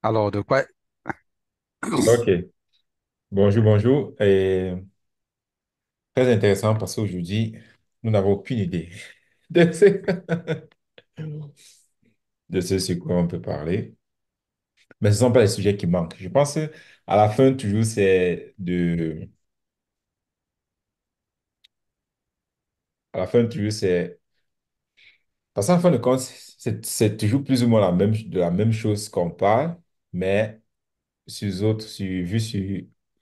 Alors, de quoi? Ok, bonjour, bonjour. Très intéressant parce qu'aujourd'hui, nous n'avons aucune idée de ce, de ce sur quoi on peut parler. Mais ce ne sont pas les sujets qui manquent. Je pense que à la fin, toujours, à la fin, toujours, parce qu'en fin de compte, c'est toujours plus ou moins de la même chose qu'on parle, mais vu sur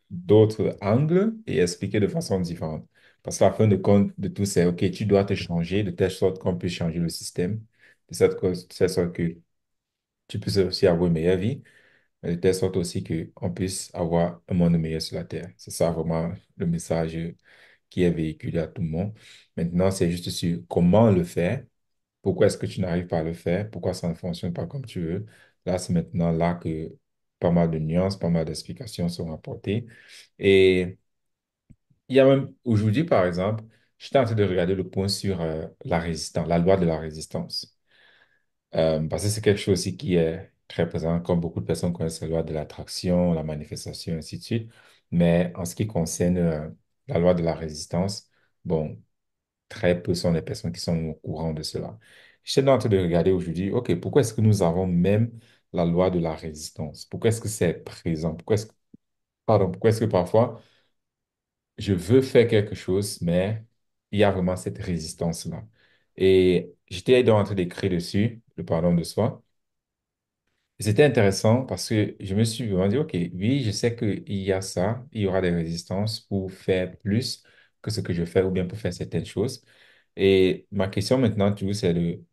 d'autres angles et expliqué de façon différente. Parce qu'à la fin de compte de tout, c'est OK, tu dois te changer de telle sorte qu'on puisse changer le système, de telle sorte que tu puisses aussi avoir une meilleure vie, mais de telle sorte aussi qu'on puisse avoir un monde meilleur sur la Terre. C'est ça vraiment le message qui est véhiculé à tout le monde. Maintenant, c'est juste sur comment le faire, pourquoi est-ce que tu n'arrives pas à le faire, pourquoi ça ne fonctionne pas comme tu veux. Là, c'est maintenant là que pas mal de nuances, pas mal d'explications sont apportées. Et il y a même aujourd'hui, par exemple, j'étais en train de regarder le point sur la résistance, la loi de la résistance. Parce que c'est quelque chose aussi qui est très présent, comme beaucoup de personnes connaissent la loi de l'attraction, la manifestation, ainsi de suite. Mais en ce qui concerne la loi de la résistance, bon, très peu sont les personnes qui sont au courant de cela. J'étais en train de regarder aujourd'hui, OK, pourquoi est-ce que nous avons même la loi de la résistance? Pourquoi est-ce que c'est présent? Pourquoi est-ce que parfois je veux faire quelque chose, mais il y a vraiment cette résistance-là. Et j'étais donc en train d'écrire dessus, le pardon de soi. Et c'était intéressant parce que je me suis vraiment dit, OK, oui, je sais qu'il y a ça, il y aura des résistances pour faire plus que ce que je fais ou bien pour faire certaines choses. Et ma question maintenant, tu vois, c'est de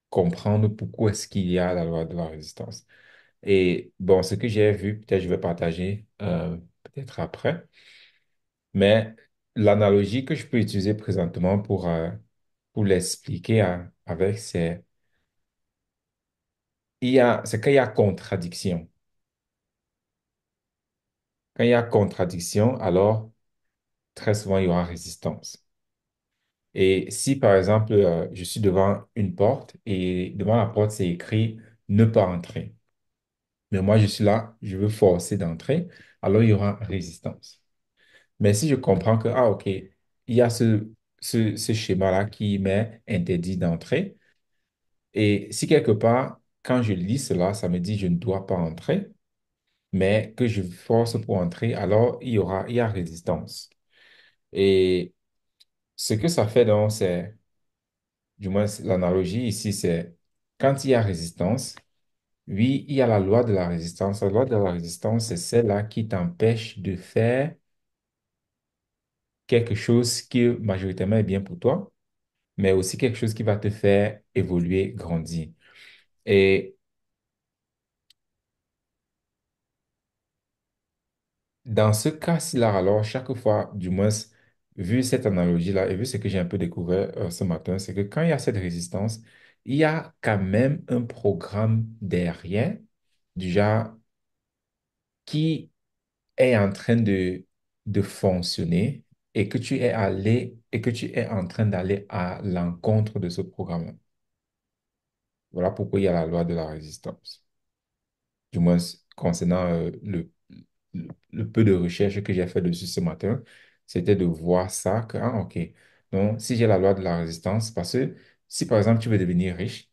comprendre pourquoi est-ce qu'il y a la loi de la résistance. Et bon, ce que j'ai vu, peut-être je vais partager peut-être après, mais l'analogie que je peux utiliser présentement pour l'expliquer avec, c'est quand il y a contradiction. Quand il y a contradiction, alors très souvent il y aura résistance. Et si par exemple, je suis devant une porte et devant la porte, c'est écrit ne pas entrer. Mais moi, je suis là, je veux forcer d'entrer, alors il y aura résistance. Mais si je comprends que, ah, OK, il y a ce schéma-là qui m'est interdit d'entrer, et si quelque part, quand je lis cela, ça me dit je ne dois pas entrer, mais que je force pour entrer, alors il y a résistance. Et ce que ça fait donc, du moins l'analogie ici, c'est quand il y a résistance, oui, il y a la loi de la résistance. La loi de la résistance, c'est celle-là qui t'empêche de faire quelque chose qui majoritairement est bien pour toi, mais aussi quelque chose qui va te faire évoluer, grandir. Et dans ce cas-ci-là, alors, chaque fois, du moins, vu cette analogie-là et vu ce que j'ai un peu découvert ce matin, c'est que quand il y a cette résistance, il y a quand même un programme derrière, du genre, qui est en train de fonctionner et que tu es en train d'aller à l'encontre de ce programme. Voilà pourquoi il y a la loi de la résistance. Du moins, concernant le peu de recherche que j'ai fait dessus ce matin, c'était de voir ça, que, ah, OK. Donc, si j'ai la loi de la résistance, parce que si par exemple tu veux devenir riche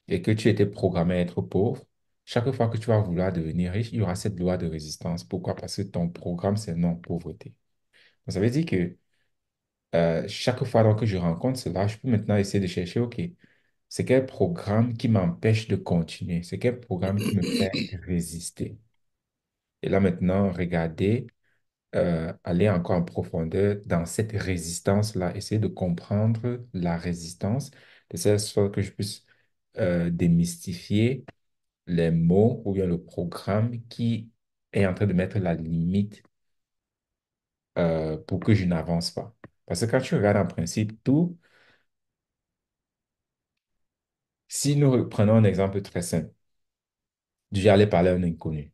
et que tu étais programmé à être pauvre, chaque fois que tu vas vouloir devenir riche, il y aura cette loi de résistance. Pourquoi? Parce que ton programme, c'est non pauvreté. Donc, ça veut dire que chaque fois donc, que je rencontre cela, je peux maintenant essayer de chercher, OK, c'est quel programme qui m'empêche de continuer? C'est quel programme qui me fait résister? Et là maintenant, regarder, aller encore en profondeur dans cette résistance-là, essayer de comprendre la résistance, de telle sorte que je puisse démystifier les mots ou bien le programme qui est en train de mettre la limite pour que je n'avance pas. Parce que quand tu regardes en principe tout, si nous prenons un exemple très simple, aller parler à un inconnu.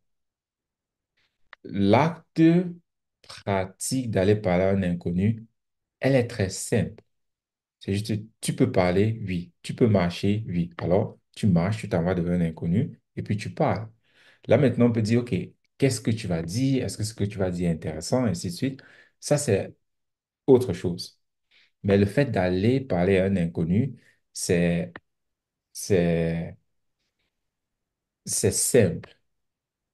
L'acte pratique d'aller parler à un inconnu, elle est très simple. C'est juste, tu peux parler, oui. Tu peux marcher, oui. Alors, tu marches, tu t'en vas devant un inconnu et puis tu parles. Là, maintenant, on peut dire, OK, qu'est-ce que tu vas dire? Est-ce que ce que tu vas dire est intéressant? Et ainsi de suite. Ça, c'est autre chose. Mais le fait d'aller parler à un inconnu, c'est, c'est, c'est simple.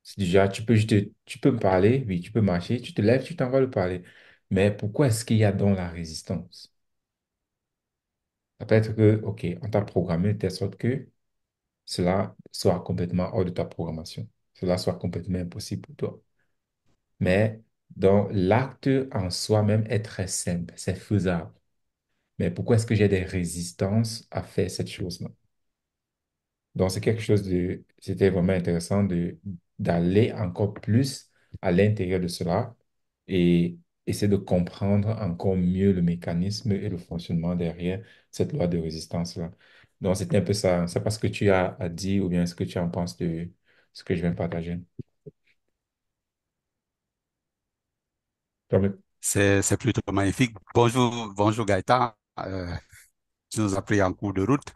C'est déjà, tu peux me parler, oui, tu peux marcher, tu te lèves, tu t'en vas le parler. Mais pourquoi est-ce qu'il y a donc la résistance? Ça peut être que, OK, on t'a programmé de telle sorte que cela soit complètement hors de ta programmation. Cela soit complètement impossible pour toi. Mais donc, l'acte en soi-même est très simple, c'est faisable. Mais pourquoi est-ce que j'ai des résistances à faire cette chose-là? Donc, c'est quelque chose c'était vraiment intéressant d'aller encore plus à l'intérieur de cela et essayer de comprendre encore mieux le mécanisme et le fonctionnement derrière cette loi de résistance-là. Donc, c'était un peu ça. C'est parce que tu as à dire ou bien ce que tu en penses de ce que je viens de partager. Comme- C'est plutôt magnifique. Bonjour, bonjour Gaëtan. Tu nous as pris en cours de route.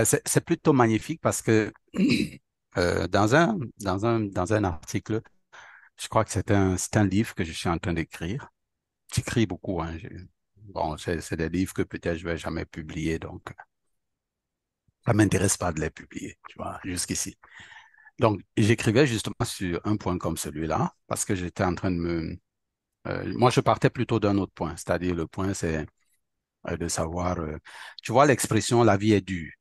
C'est plutôt magnifique parce que dans un article, je crois que c'est un livre que je suis en train d'écrire. J'écris beaucoup, hein. Bon, c'est des livres que peut-être je vais jamais publier, donc ça m'intéresse pas de les publier, tu vois, jusqu'ici. Donc, j'écrivais justement sur un point comme celui-là parce que j'étais en train de moi, je partais plutôt d'un autre point, c'est-à-dire le point, c'est de savoir, tu vois l'expression la vie est dure,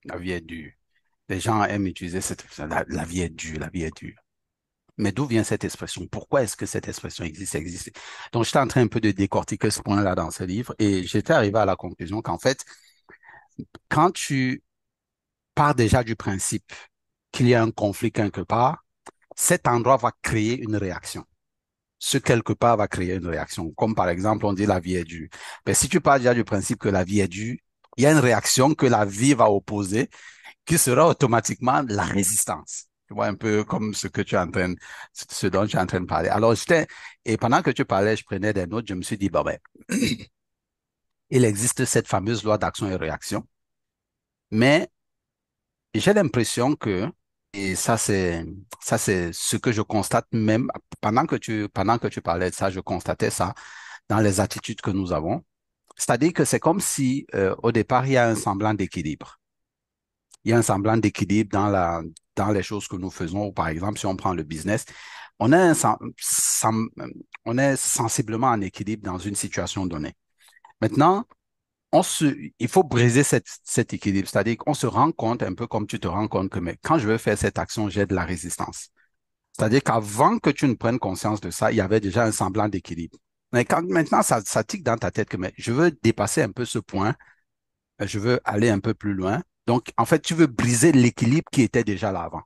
la vie est dure. Les gens aiment utiliser cette expression, la vie est dure, la vie est dure. Mais d'où vient cette expression? Pourquoi est-ce que cette expression existe? Donc, j'étais en train un peu de décortiquer ce point-là dans ce livre et j'étais arrivé à la conclusion qu'en fait, quand tu pars déjà du principe qu'il y a un conflit quelque part, cet endroit va créer une réaction. Ce quelque part va créer une réaction. Comme par exemple, on dit la vie est dure. Mais si tu pars déjà du principe que la vie est dure, il y a une réaction que la vie va opposer qui sera automatiquement la résistance. Tu vois, un peu comme ce que tu es en train, ce dont tu es en train de parler. Alors, et pendant que tu parlais, je prenais des notes, je me suis dit, bon, ben, il existe cette fameuse loi d'action et réaction, mais j'ai l'impression que, et ça, c'est ce que je constate même pendant que tu parlais de ça, je constatais ça dans les attitudes que nous avons. C'est-à-dire que c'est comme si, au départ, il y a un semblant d'équilibre. Il y a un semblant d'équilibre dans les choses que nous faisons. Par exemple, si on prend le business, on est, on est sensiblement en équilibre dans une situation donnée. Maintenant, il faut briser cet équilibre, c'est-à-dire qu'on se rend compte, un peu comme tu te rends compte que mais quand je veux faire cette action, j'ai de la résistance. C'est-à-dire qu'avant que tu ne prennes conscience de ça, il y avait déjà un semblant d'équilibre. Mais quand maintenant, ça tique dans ta tête que mais je veux dépasser un peu ce point, je veux aller un peu plus loin. Donc, en fait, tu veux briser l'équilibre qui était déjà là avant,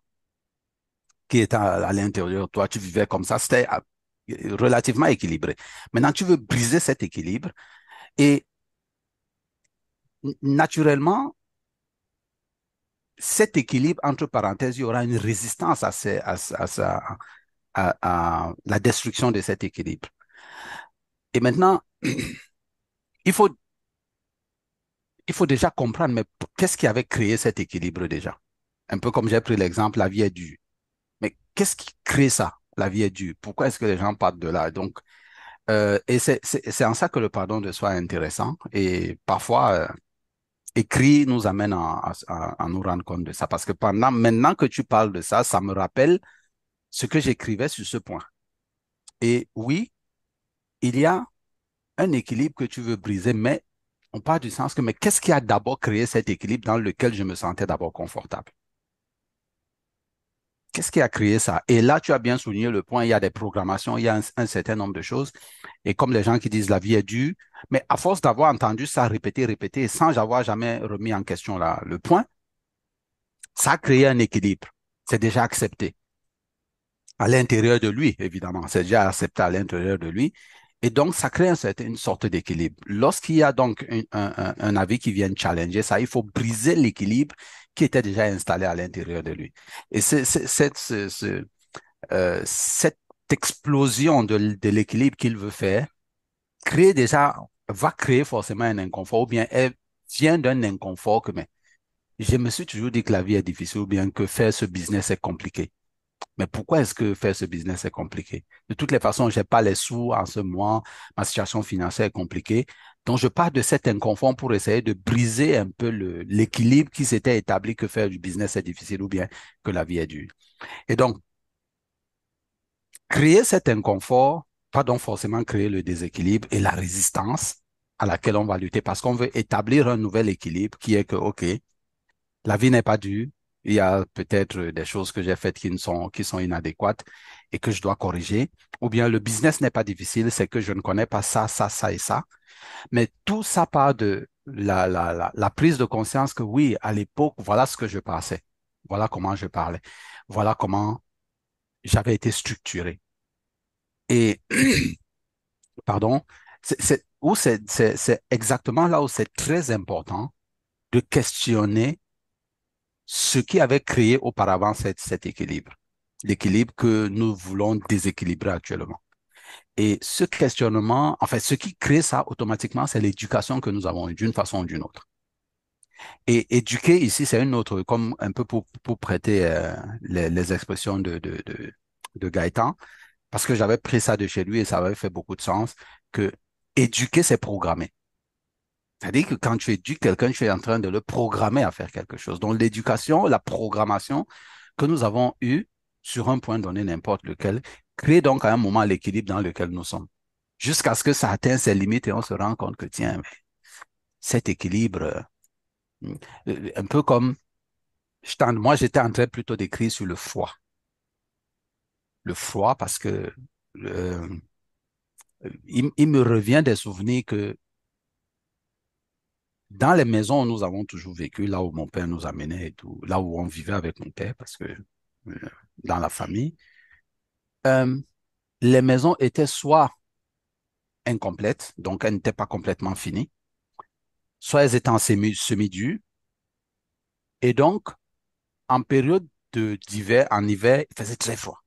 qui était à l'intérieur. Toi, tu vivais comme ça, c'était relativement équilibré. Maintenant, tu veux briser cet équilibre et naturellement, cet équilibre, entre parenthèses, il y aura une résistance à la destruction de cet équilibre. Et maintenant, il faut, il faut déjà comprendre, mais qu'est-ce qui avait créé cet équilibre déjà? Un peu comme j'ai pris l'exemple, la vie est dure. Mais qu'est-ce qui crée ça? La vie est dure. Pourquoi est-ce que les gens partent de là? Donc, et c'est en ça que le pardon de soi est intéressant. Et parfois, écrit nous amène à nous rendre compte de ça. Parce que maintenant que tu parles de ça, ça me rappelle ce que j'écrivais sur ce point. Et oui, il y a un équilibre que tu veux briser, mais on part du sens que, mais qu'est-ce qui a d'abord créé cet équilibre dans lequel je me sentais d'abord confortable? Qu'est-ce qui a créé ça? Et là, tu as bien souligné le point, il y a des programmations, il y a un certain nombre de choses. Et comme les gens qui disent la vie est dure, mais à force d'avoir entendu ça répéter, répéter, sans avoir jamais remis en question le point, ça a créé un équilibre. C'est déjà accepté à l'intérieur de lui, évidemment. C'est déjà accepté à l'intérieur de lui. Et donc, ça crée une sorte d'équilibre. Lorsqu'il y a donc un avis qui vient challenger ça, il faut briser l'équilibre qui était déjà installé à l'intérieur de lui. Et cette explosion de l'équilibre qu'il veut faire va créer forcément un inconfort, ou bien elle vient d'un inconfort que mais je me suis toujours dit que la vie est difficile ou bien que faire ce business est compliqué. Mais pourquoi est-ce que faire ce business est compliqué? De toutes les façons, j'ai pas les sous en ce moment, ma situation financière est compliquée. Donc, je pars de cet inconfort pour essayer de briser un peu l'équilibre qui s'était établi que faire du business est difficile ou bien que la vie est dure. Et donc, créer cet inconfort, pas donc forcément créer le déséquilibre et la résistance à laquelle on va lutter parce qu'on veut établir un nouvel équilibre qui est que, OK, la vie n'est pas dure. Il y a peut-être des choses que j'ai faites qui sont inadéquates et que je dois corriger. Ou bien le business n'est pas difficile, c'est que je ne connais pas ça, ça, ça et ça. Mais tout ça part de la prise de conscience que oui, à l'époque, voilà ce que je passais. Voilà comment je parlais. Voilà comment j'avais été structuré. Et, pardon, c'est exactement là où c'est très important de questionner ce qui avait créé auparavant cet équilibre, l'équilibre que nous voulons déséquilibrer actuellement. Et ce questionnement, en fait, ce qui crée ça automatiquement, c'est l'éducation que nous avons eue d'une façon ou d'une autre. Et éduquer ici, c'est une autre, comme un peu pour prêter les expressions de Gaëtan, parce que j'avais pris ça de chez lui et ça avait fait beaucoup de sens, que éduquer, c'est programmer. C'est-à-dire que quand tu éduques quelqu'un, tu es en train de le programmer à faire quelque chose. Donc l'éducation, la programmation que nous avons eue sur un point donné, n'importe lequel, crée donc à un moment l'équilibre dans lequel nous sommes. Jusqu'à ce que ça atteigne ses limites et on se rend compte que, tiens, mais cet équilibre, un peu comme, moi j'étais en train plutôt d'écrire sur le froid. Le froid parce que euh, il me revient des souvenirs que dans les maisons où nous avons toujours vécu, là où mon père nous amenait et tout, là où on vivait avec mon père, parce que dans la famille, euh, les maisons étaient soit incomplètes, donc elles n'étaient pas complètement finies, soit elles étaient en semi-dur, et donc en période d'hiver, en hiver, il faisait très froid.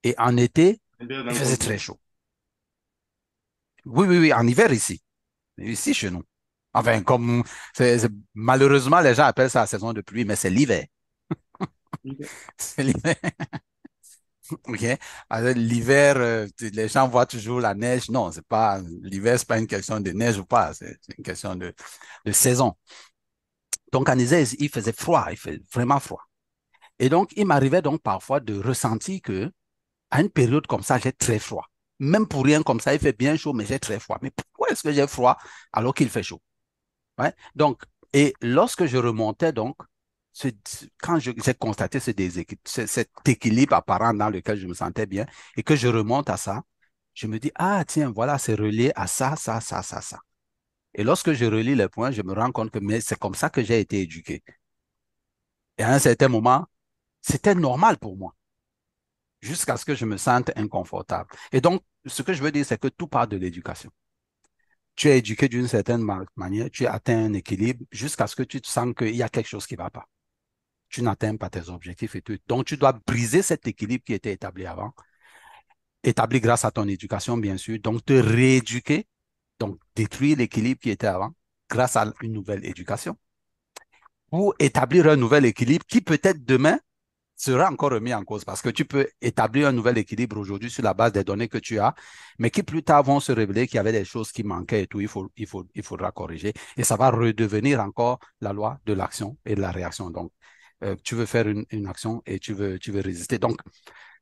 Et en été, Bien il dans faisait ton très pays. chaud. Oui, oui, oui, en hiver ici chez nous. Enfin, comme malheureusement, les gens appellent ça la saison de pluie, mais c'est l'hiver. Ok. C'est l'hiver. OK? Alors, l'hiver, les gens voient toujours la neige. Non, c'est pas, l'hiver, c'est pas une question de neige ou pas, c'est une question de saison. Donc, en hiver, il faisait froid, il fait vraiment froid. Et donc, il m'arrivait donc parfois de ressentir que, à une période comme ça, j'ai très froid. Même pour rien comme ça, il fait bien chaud, mais j'ai très froid. Mais pourquoi est-ce que j'ai froid alors qu'il fait chaud? Ouais. Donc, et lorsque je remontais donc, ce- quand j'ai constaté cet équilibre apparent dans lequel je me sentais bien et que je remonte à ça, je me dis, ah tiens, voilà, c'est relié à ça, ça, ça, ça, ça. Et lorsque je relis les points, je me rends compte que mais c'est comme ça que j'ai été éduqué. Et à un certain moment, c'était normal pour moi, jusqu'à ce que je me sente inconfortable. Et donc, ce que je veux dire, c'est que tout part de l'éducation. Tu es éduqué d'une certaine manière, tu atteins un équilibre jusqu'à ce que tu te sens qu'il y a quelque chose qui ne va pas. Tu n'atteins pas tes objectifs et tout. Donc, tu dois briser cet équilibre qui était établi avant, établi grâce à ton éducation, bien sûr. Donc, te rééduquer, donc détruire l'équilibre qui était avant grâce à une nouvelle éducation pour établir un nouvel équilibre qui peut-être demain sera encore remis en cause parce que tu peux établir un nouvel équilibre aujourd'hui sur la base des données que tu as, mais qui plus tard vont se révéler qu'il y avait des choses qui manquaient et tout, il faudra corriger et ça va redevenir encore la loi de l'action et de la réaction. Donc, tu veux faire une action et tu veux résister. Donc,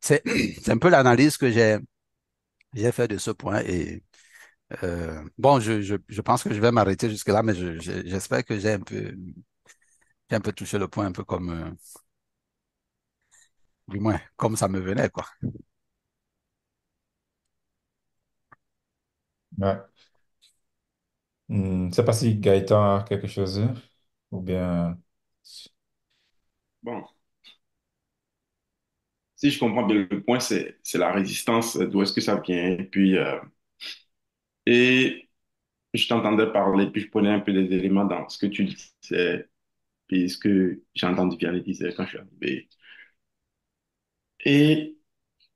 c'est, c'est un peu l'analyse que j'ai fait de ce point et bon, je pense que je vais m'arrêter jusque-là, mais j'espère que j'ai un peu touché le point, un peu comme, du moins, comme ça me venait, quoi. Ouais. Je sais pas si Gaëtan a quelque chose ou bien. Bon, si je comprends bien, le point, c'est la résistance, d'où est-ce que ça vient. Et je t'entendais parler, puis je prenais un peu des éléments dans ce que tu disais, puis ce que j'ai entendu Vianney disait quand je suis arrivé. Et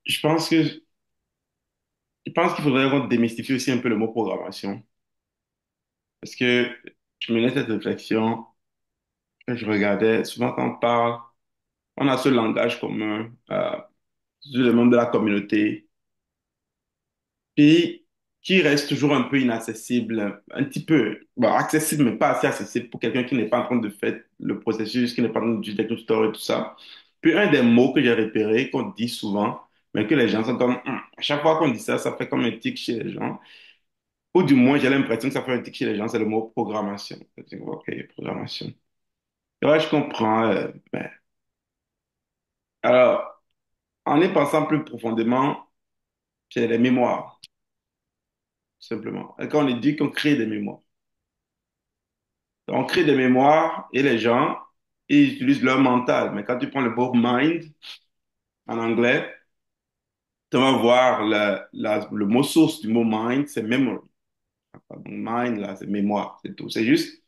je pense que, je pense qu'il faudrait qu'on démystifie aussi un peu le mot programmation. Parce que je menais cette réflexion. je regardais, souvent quand on parle, on a ce langage commun, sur les membres de la communauté, puis qui reste toujours un peu inaccessible, un petit peu, bon, accessible, mais pas assez accessible pour quelqu'un qui n'est pas en train de faire le processus, qui n'est pas en train de du techno store et tout ça. Puis un des mots que j'ai repéré, qu'on dit souvent, mais que les gens sont comme, à chaque fois qu'on dit ça, ça fait comme un tic chez les gens. Ou du moins, j'ai l'impression que ça fait un tic chez les gens, c'est le mot programmation. Je dis, ok, programmation. Et ouais, je comprends. Ben, alors, en y pensant plus profondément, c'est les mémoires, tout simplement. Et quand on dit qu'on crée des mémoires. On crée des mémoires et les gens, ils utilisent leur mental. Mais quand tu prends le mot mind en anglais, tu vas voir le mot source du mot mind, c'est memory. Donc, mind, là, c'est mémoire, c'est tout. C'est juste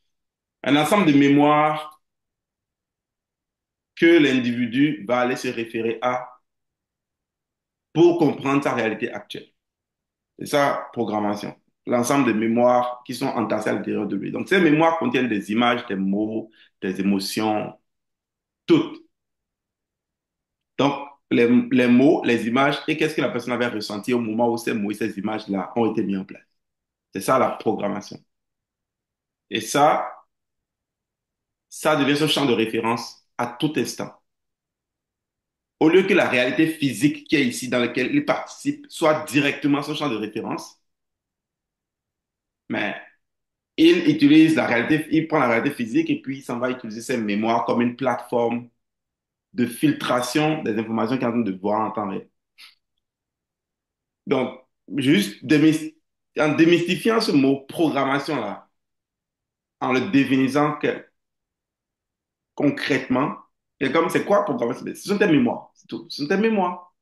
un ensemble de mémoires que l'individu va aller se référer à pour comprendre sa réalité actuelle. C'est ça, programmation. L'ensemble de mémoires qui sont entassées à l'intérieur de lui. Donc, ces mémoires contiennent des images, des mots, des émotions, toutes. Donc, les mots, les images et qu'est-ce que la personne avait ressenti au moment où ces mots et ces images-là ont été mis en place. C'est ça la programmation. Et ça devient ce champ de référence à tout instant. Au lieu que la réalité physique qui est ici, dans laquelle il participe, soit directement son champ de référence, mais il utilise la réalité, il prend la réalité physique et puis il s'en va utiliser ses mémoires comme une plateforme de filtration des informations qu'il est en train de voir en temps réel. Donc, juste en démystifiant ce mot programmation-là, en le définissant concrètement, et comme c'est quoi programmation? Ce sont tes mémoires, c'est tout. Ce sont tes mémoires.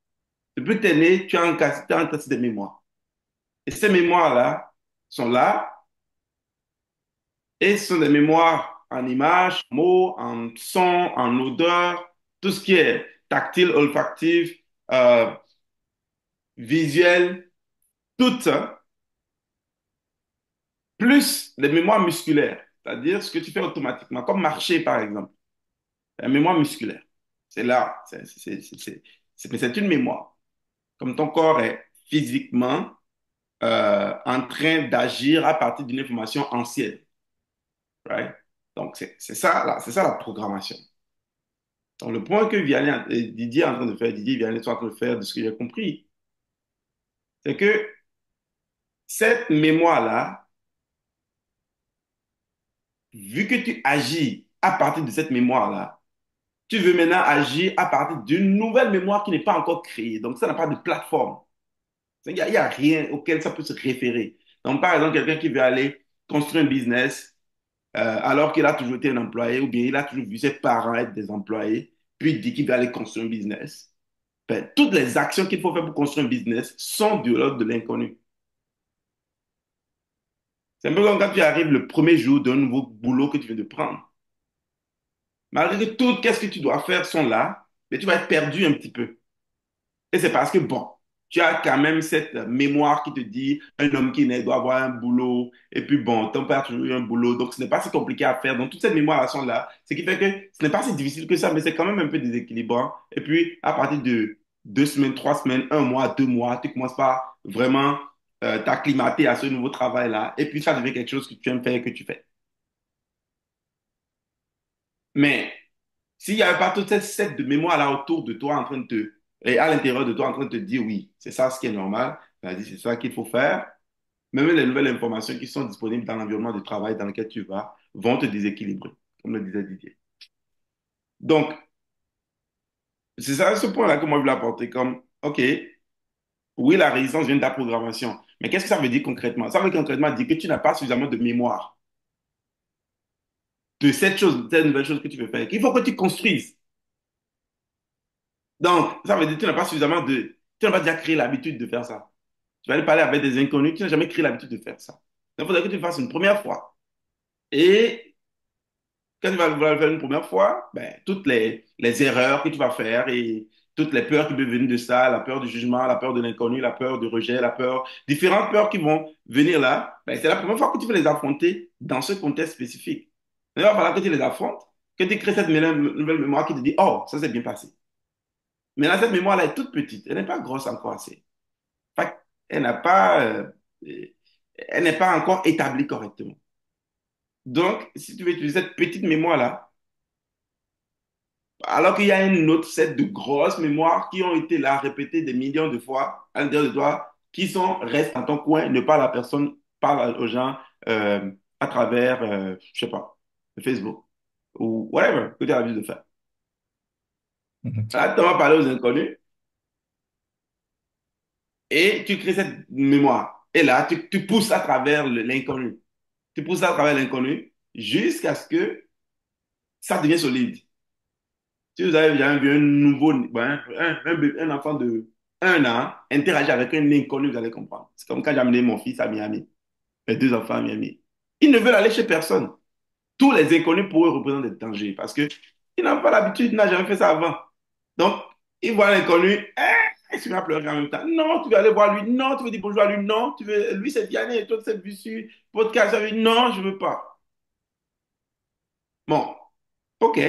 Depuis que tu es né, tu as un casse de mémoires. Et ces mémoires-là sont là, et ce sont des mémoires en images, en mots, en son, en odeur, tout ce qui est tactile, olfactif, euh, visuel, tout ça, plus les mémoires musculaires, c'est-à-dire ce que tu fais automatiquement, comme marcher par exemple. La mémoire musculaire, c'est là, mais c'est une mémoire. Comme ton corps est physiquement en train d'agir à partir d'une information ancienne, right? Donc c'est ça, là, c'est ça la programmation. Donc le point que Didier est en train de faire, Didier Vianney est en train de faire, de ce que j'ai compris, c'est que cette mémoire-là, vu que tu agis à partir de cette mémoire-là, tu veux maintenant agir à partir d'une nouvelle mémoire qui n'est pas encore créée. Donc, ça n'a pas de plateforme. Il y a rien auquel ça peut se référer. Donc, par exemple, quelqu'un qui veut aller construire un business alors qu'il a toujours été un employé ou bien il a toujours vu ses parents être des employés, puis il dit qu'il veut aller construire un business. Ben, toutes les actions qu'il faut faire pour construire un business sont de l'ordre de l'inconnu. C'est un peu comme quand tu arrives le premier jour d'un nouveau boulot que tu viens de prendre. Malgré que tout, qu'est-ce que tu dois faire sont là, mais tu vas être perdu un petit peu. Et c'est parce que, bon, tu as quand même cette mémoire qui te dit un homme qui naît doit avoir un boulot, et puis bon, ton père a toujours eu un boulot, donc ce n'est pas si compliqué à faire. Donc, toute cette mémoire sont là, ce qui fait que ce n'est pas si difficile que ça, mais c'est quand même un peu déséquilibrant. Et puis, à partir de 2 semaines, 3 semaines, un mois, 2 mois, tu commences par vraiment t'acclimater à ce nouveau travail-là, et puis ça devient quelque chose que tu aimes faire et que tu fais. Mais s'il n'y avait pas toute cette set de mémoire là autour de toi en train de te, et à l'intérieur de toi en train de te dire oui, c'est ça ce qui est normal, c'est-à-dire c'est ça qu'il faut faire, même les nouvelles informations qui sont disponibles dans l'environnement de travail dans lequel tu vas vont te déséquilibrer, comme le disait Didier. Donc, c'est ça ce point-là que moi je voulais apporter comme, OK, oui, la résistance vient de la programmation, mais qu'est-ce que ça veut dire concrètement? Ça veut concrètement dire que tu n'as pas suffisamment de mémoire de cette chose, de cette nouvelle chose que tu veux faire, qu'il faut que tu construises. Donc, ça veut dire que tu n'as pas suffisamment de... Tu n'as pas déjà créé l'habitude de faire ça. Tu vas aller parler avec des inconnus, tu n'as jamais créé l'habitude de faire ça. Donc, il faudrait que tu le fasses une première fois. Et quand tu vas le faire une première fois, ben, toutes les erreurs que tu vas faire et toutes les peurs qui peuvent venir de ça, la peur du jugement, la peur de l'inconnu, la peur du rejet, la peur, différentes peurs qui vont venir là, ben, c'est la première fois que tu vas les affronter dans ce contexte spécifique. Il va falloir que tu les affrontes. que tu crées cette nouvelle mémoire qui te dit, oh, ça s'est bien passé. Mais là, cette mémoire-là est toute petite. Elle n'est pas grosse encore assez. Fait elle n'a pas, elle n'est pas encore établie correctement. Donc, si tu veux utiliser cette petite mémoire-là, alors qu'il y a une autre set de grosses mémoires qui ont été là répétées des millions de fois à l'intérieur de toi, qui sont, restent dans ton coin, ne parlent à personne, parlent aux gens à travers, je sais pas, Facebook ou whatever que tu as l'habitude de faire. Mhm. Là, tu vas parler aux inconnus et tu crées cette mémoire. Et là, tu pousses à travers l'inconnu. Tu pousses à travers l'inconnu jusqu'à ce que ça devienne solide. Si vous avez bien vu un nouveau, ben, un enfant de 1 an interagir avec un inconnu, vous allez comprendre. C'est comme quand j'ai amené mon fils à Miami, mes 2 enfants à Miami. Ils ne veulent aller chez personne. Tous les inconnus pour eux représentent des dangers parce que ils n'ont pas l'habitude, ils n'ont jamais fait ça avant. Donc, ils voient l'inconnu, ils se mettent à pleurer en même temps. Non, tu veux aller voir lui. Non, tu veux dire bonjour à lui. Non, tu veux, lui c'est Vianney et toi c'est Bussu, podcast. Non, je veux pas. Bon, OK.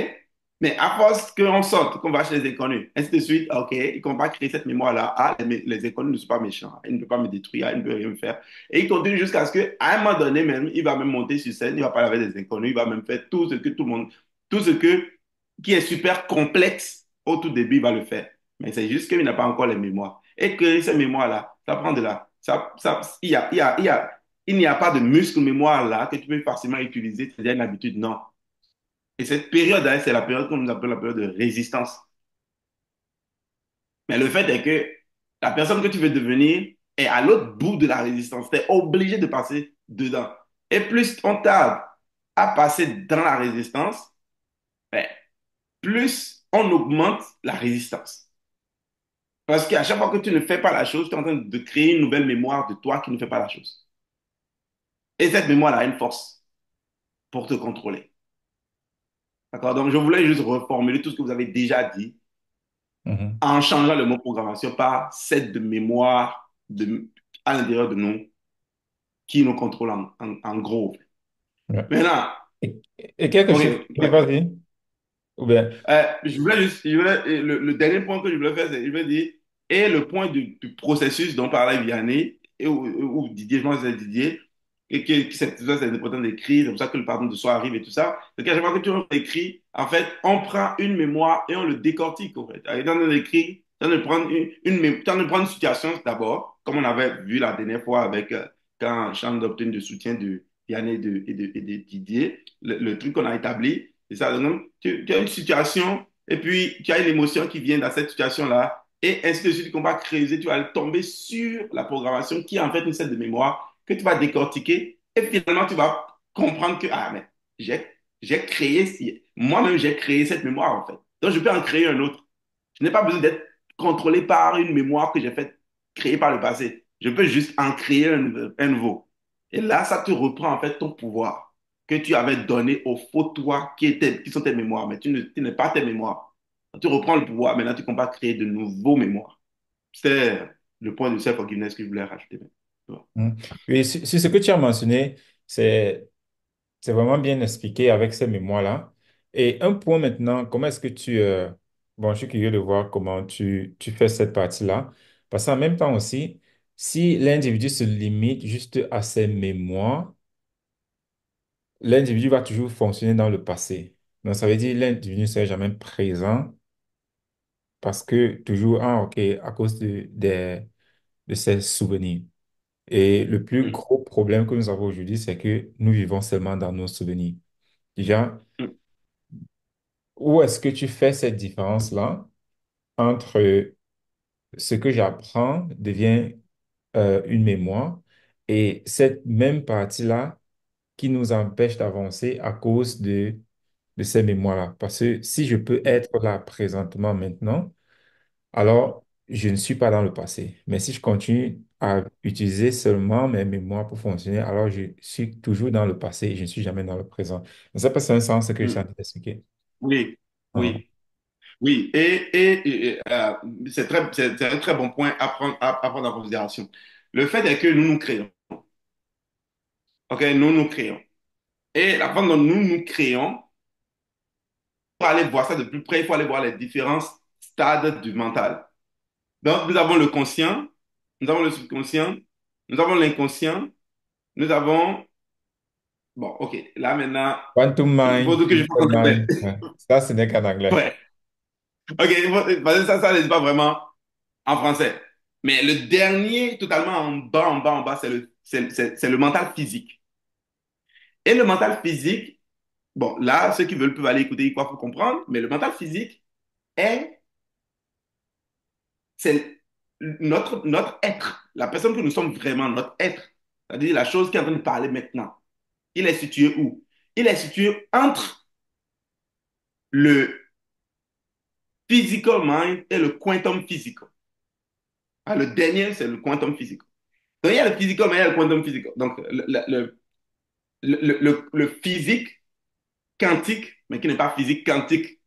Mais à force qu'on sorte, qu'on va chez les inconnus, ainsi de suite, OK, et qu'on va créer cette mémoire-là, ah, les inconnus ne sont pas méchants, ils ne peuvent pas me détruire, ils ne peuvent rien me faire. Et il continue jusqu'à ce qu'à un moment donné même, il va même monter sur scène, il va parler avec des inconnus, il va même faire tout ce que tout le monde, tout ce que, qui est super complexe au tout début, il va le faire. Mais c'est juste qu'il n'a pas encore les mémoires. Et que ces mémoires-là, ça prend de là. Il n'y a pas de muscle mémoire là que tu peux facilement utiliser, c'est-à-dire une habitude, non. Et cette période, hein, c'est la période qu'on nous appelle la période de résistance. Mais le fait est que la personne que tu veux devenir est à l'autre bout de la résistance. Tu es obligé de passer dedans. Et plus on tarde à passer dans la résistance, ben, plus on augmente la résistance. Parce qu'à chaque fois que tu ne fais pas la chose, tu es en train de créer une nouvelle mémoire de toi qui ne fait pas la chose. Et cette mémoire a une force pour te contrôler. D'accord? Donc, je voulais juste reformuler tout ce que vous avez déjà dit Mhm. en changeant le mot programmation par set de mémoire à l'intérieur de nous qui nous contrôle en gros. Ouais. Maintenant, Et quelque OK, chose, oui, ouais. vas-y. Ou bien, Je voulais juste, le dernier point que je voulais faire, c'est, je voulais dire, et le point du processus dont parlait Vianney, ou Didier, je pense que c'est Didier, et que c'est important d'écrire, c'est pour ça que le pardon de soi arrive et tout ça, c'est qu'à chaque fois que tu écris, en fait, on prend une mémoire et on le décortique, en fait. Dans on écrit, on de prendre on de prendre une situation d'abord, comme on avait vu la dernière fois avec, quand Champ d'obtenir de soutien de Vianney et de Didier, le truc qu'on a établi, c'est ça. Donc, tu as une situation et puis tu as une émotion qui vient dans cette situation-là et ainsi de suite qu'on va creuser, tu vas tomber sur la programmation qui est en fait une scène de mémoire que tu vas décortiquer et finalement tu vas comprendre que, ah, mais j'ai, j'ai créé, moi-même j'ai créé cette mémoire en fait. Donc je peux en créer un autre. Je n'ai pas besoin d'être contrôlé par une mémoire que j'ai fait créée par le passé. Je peux juste en créer un nouveau. Et là, ça te reprend en fait ton pouvoir que tu avais donné au faux toi qui sont tes mémoires, mais tu n'es pas tes mémoires. Tu reprends le pouvoir, maintenant tu ne peux pas créer de nouveaux mémoires. C'est le point de self-forgiveness que je voulais rajouter. mhm. Oui, sur ce que tu as mentionné, c'est c'est vraiment bien expliqué avec ces mémoires-là. Et un point maintenant, comment est-ce que bon, je suis curieux de voir comment tu fais cette partie-là. Parce qu'en même temps aussi, si l'individu se limite juste à ses mémoires, l'individu va toujours fonctionner dans le passé. Donc, ça veut dire que l'individu ne sera jamais présent parce que toujours, ah, OK, à cause de ses souvenirs. Et le plus Mm, gros problème que nous avons aujourd'hui, c'est que nous vivons seulement dans nos souvenirs. Déjà, mm, où est-ce que tu fais cette différence-là entre ce que j'apprends devient une mémoire et cette même partie-là qui nous empêche d'avancer à cause de ces mémoires-là? Parce que si je peux mm, être là présentement maintenant, mm, alors je ne suis pas dans le passé. Mais si je continue à utiliser seulement mes mémoires pour fonctionner, alors je suis toujours dans le passé et je ne suis jamais dans le présent. Mais ça, c'est un sens ce que je suis en mm. train d'expliquer. Oui, Ah. oui, oui. C'est un très bon point à prendre en considération. Le fait est que nous nous créons. OK, nous nous créons. Et la façon dont nous nous créons, aller voir ça de plus près, il faut aller voir les différents stades du mental. Donc, nous avons le conscient, nous avons le subconscient, nous avons l'inconscient, nous avons... Bon, ok, là maintenant, Quantum il faut mind, que je fasse physical en anglais. mind. Ouais. Ça, ce n'est qu'en anglais. Ouais, ok, parce que ça n'est pas vraiment en français. Mais le dernier, totalement en bas, en bas, en bas, c'est le mental physique. Et le mental physique, bon, là, ceux qui veulent peuvent aller écouter quoi pour comprendre, mais le mental physique est, c'est notre être, la personne que nous sommes vraiment, notre être. C'est-à-dire la chose qui est en train de parler maintenant. Il est situé où? Il est situé entre le physical mind et le quantum physical. Ah, le dernier, c'est le quantum physical. Donc, il y a le physical, mais il y a le quantum physical. Donc, le physique quantique, mais qui n'est pas physique quantique,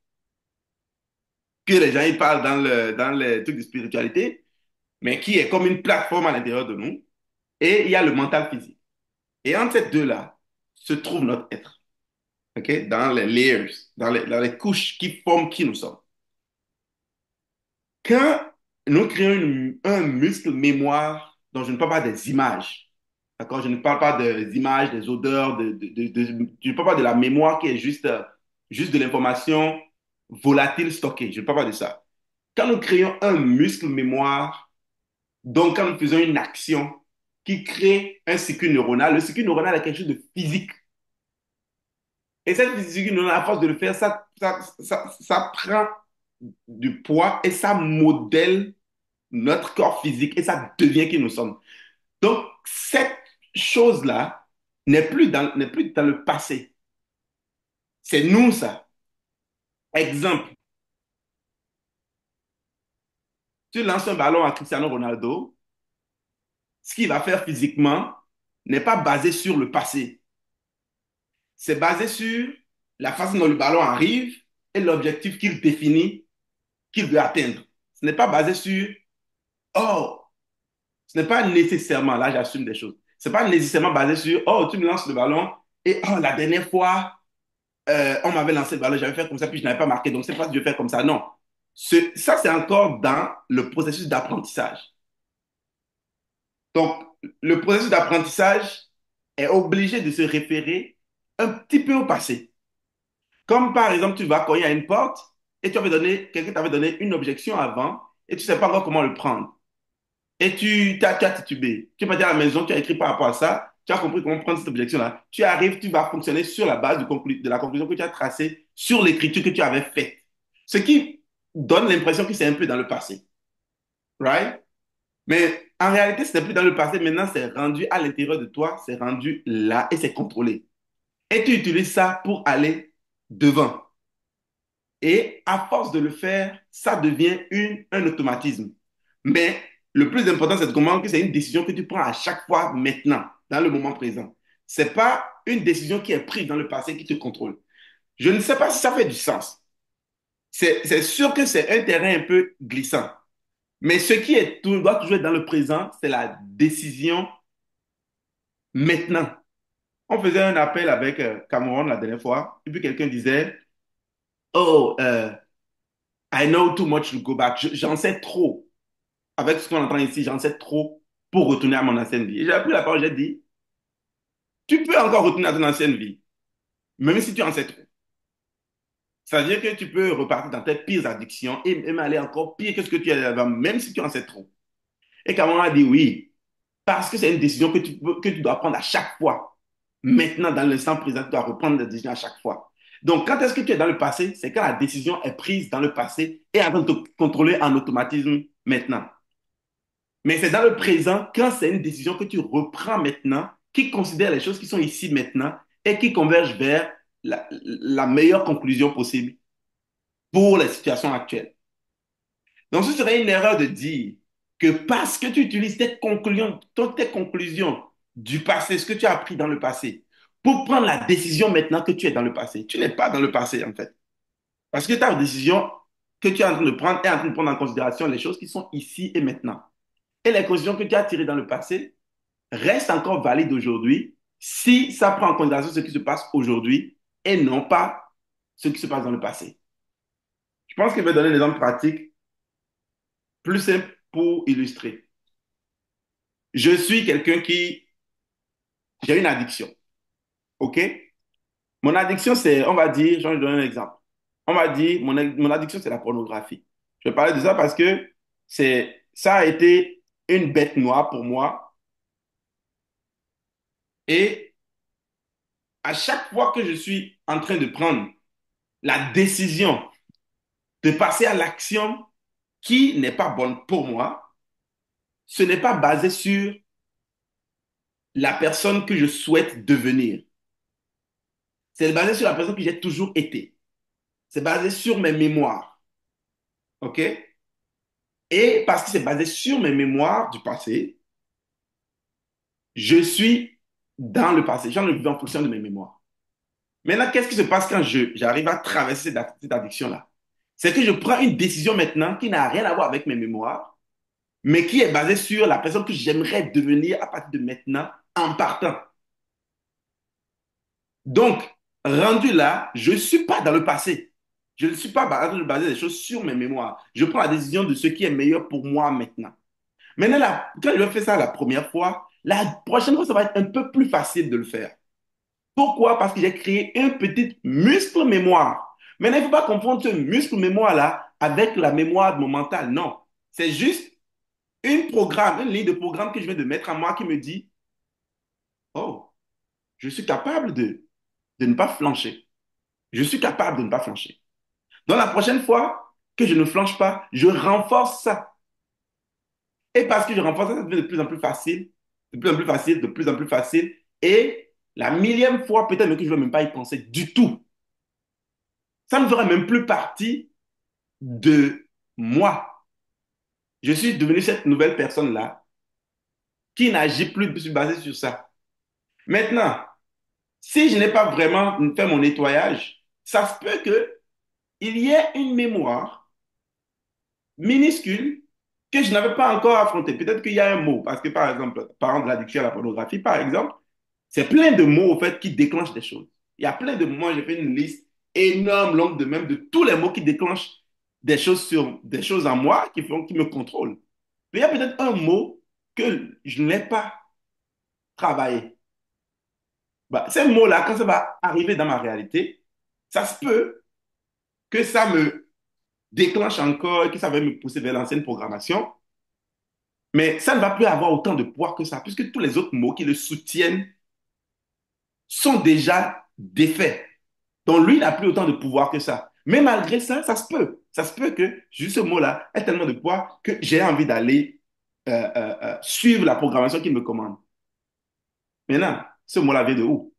que les gens ils parlent dans les trucs de spiritualité, mais qui est comme une plateforme à l'intérieur de nous. Et il y a le mental physique. Et entre ces deux-là se trouve notre être. OK? Dans les layers, dans les couches qui forment qui nous sommes. Quand nous créons un muscle mémoire dont je ne parle pas des images, d'accord? Je ne parle pas des images, des odeurs, je ne parle pas de la mémoire qui est juste de l'information volatile stockée. Je ne parle pas de ça. Quand nous créons un muscle mémoire, donc quand nous faisons une action qui crée un circuit neuronal, le circuit neuronal est quelque chose de physique. Et cette circuit neuronal, à force de le faire, ça prend du poids et ça modèle notre corps physique et ça devient qui nous sommes. Donc, cette chose-là n'est plus dans le passé. C'est nous, ça. Exemple, tu lances un ballon à Cristiano Ronaldo, ce qu'il va faire physiquement n'est pas basé sur le passé. C'est basé sur la façon dont le ballon arrive et l'objectif qu'il définit, qu'il veut atteindre. Ce n'est pas basé sur, oh, ce n'est pas nécessairement, là j'assume des choses, ce n'est pas nécessairement basé sur, oh, tu me lances le ballon et oh, la dernière fois, on m'avait lancé le ballon, j'avais fait comme ça, puis je n'avais pas marqué, donc c'est pas que je vais faire comme ça. Non. Ça, c'est encore dans le processus d'apprentissage. Donc, le processus d'apprentissage est obligé de se référer un petit peu au passé. Comme par exemple, tu vas cogner à une porte et quelqu'un t'avait donné une objection avant et tu ne sais pas encore comment le prendre. Et tu as titubé. Tu es parti à la maison, tu as écrit par rapport à ça, tu as compris comment prendre cette objection-là. Tu arrives, tu vas fonctionner sur la base de la conclusion que tu as tracée sur l'écriture que tu avais faite. Ce qui donne l'impression que c'est un peu dans le passé. Right? Mais en réalité, ce n'est plus dans le passé. Maintenant, c'est rendu à l'intérieur de toi, c'est rendu là et c'est contrôlé. Et tu utilises ça pour aller devant. Et à force de le faire, ça devient un automatisme. Mais le plus important, c'est de comprendre que c'est une décision que tu prends à chaque fois maintenant, dans le moment présent. Ce n'est pas une décision qui est prise dans le passé qui te contrôle. Je ne sais pas si ça fait du sens. C'est sûr que c'est un terrain un peu glissant. Mais ce qui doit toujours être dans le présent, c'est la décision maintenant. On faisait un appel avec Cameroun la dernière fois, et puis quelqu'un disait, oh, I know too much to go back. J'en sais trop. Avec ce qu'on entend ici, j'en sais trop pour retourner à mon ancienne vie. Et j'ai pris la parole, j'ai dit, tu peux encore retourner à ton ancienne vie, même si tu en sais trop. C'est-à-dire que tu peux repartir dans tes pires addictions et même aller encore pire que ce que tu as avant, même si tu en sais trop. Et Cameron a dit oui, parce que c'est une décision que tu dois prendre à chaque fois. Maintenant, dans l'instant présent, tu dois reprendre la décision à chaque fois. Donc, quand est-ce que tu es dans le passé? C'est quand la décision est prise dans le passé et en train de te contrôler en automatisme maintenant. Mais c'est dans le présent, quand c'est une décision que tu reprends maintenant, qui considère les choses qui sont ici maintenant et qui converge vers la meilleure conclusion possible pour les situations actuelles. Donc, ce serait une erreur de dire que parce que tu utilises tes conclusions du passé, ce que tu as appris dans le passé, pour prendre la décision maintenant que tu es dans le passé. Tu n'es pas dans le passé, en fait. Parce que ta décision que tu es en train de prendre est en train de prendre en considération les choses qui sont ici et maintenant. Et les conclusions que tu as tirées dans le passé restent encore valides aujourd'hui si ça prend en considération ce qui se passe aujourd'hui et non pas ce qui se passe dans le passé. Je pense qu'il va donner des exemples pratiques plus simples pour illustrer. Je suis quelqu'un qui, j'ai une addiction, OK? Mon addiction, c'est, on va dire, je vais donner un exemple. On va dire, mon addiction, c'est la pornographie. Je vais parler de ça parce que ça a été une bête noire pour moi. Et à chaque fois que je suis en train de prendre la décision de passer à l'action qui n'est pas bonne pour moi, ce n'est pas basé sur la personne que je souhaite devenir. C'est basé sur la personne que j'ai toujours été. C'est basé sur mes mémoires. OK? Et parce que c'est basé sur mes mémoires du passé, je suis dans le passé. J'en ai en fonction de mes mémoires. Maintenant, qu'est-ce qui se passe quand j'arrive à traverser cette addiction-là? C'est que je prends une décision maintenant qui n'a rien à voir avec mes mémoires, mais qui est basée sur la personne que j'aimerais devenir à partir de maintenant en partant. Donc, rendu là, je ne suis pas dans le passé. Je ne suis pas en train de baser des choses sur mes mémoires. Je prends la décision de ce qui est meilleur pour moi maintenant. Maintenant, là, quand je vais faire ça la première fois, la prochaine fois, ça va être un peu plus facile de le faire. Pourquoi? Parce que j'ai créé un petit muscle mémoire. Maintenant, il ne faut pas confondre ce muscle mémoire-là avec la mémoire de mon mental. Non. C'est juste une ligne de programme que je viens de mettre à moi qui me dit, oh, je suis capable de ne pas flancher. Je suis capable de ne pas flancher. Donc, la prochaine fois que je ne flanche pas, je renforce ça. Et parce que je renforce ça, ça devient de plus en plus facile, de plus en plus facile, de plus en plus facile. Et la millième fois, peut-être même que je ne vais même pas y penser du tout. Ça ne fera même plus partie de moi. Je suis devenu cette nouvelle personne-là qui n'agit plus basée sur ça. Maintenant, si je n'ai pas vraiment fait mon nettoyage, ça se peut qu'il y ait une mémoire minuscule que je n'avais pas encore affronté. Peut-être qu'il y a un mot, parce que par exemple, parlant de l'addiction à la pornographie, par exemple, c'est plein de mots, au fait, qui déclenchent des choses. Il y a plein de mots, j'ai fait une liste énorme, longue de même, de tous les mots qui déclenchent des choses en moi qui me contrôlent. Mais il y a peut-être un mot que je n'ai pas travaillé. Bah, ces mots-là, quand ça va arriver dans ma réalité, ça se peut que ça me déclenche encore, que ça va me pousser vers l'ancienne programmation. Mais ça ne va plus avoir autant de poids que ça, puisque tous les autres mots qui le soutiennent sont déjà défaits. Donc lui, il n'a plus autant de pouvoir que ça. Mais malgré ça, ça se peut. Ça se peut que juste ce mot-là ait tellement de poids que j'ai envie d'aller suivre la programmation qu'il me commande. Maintenant, ce mot-là vient de où?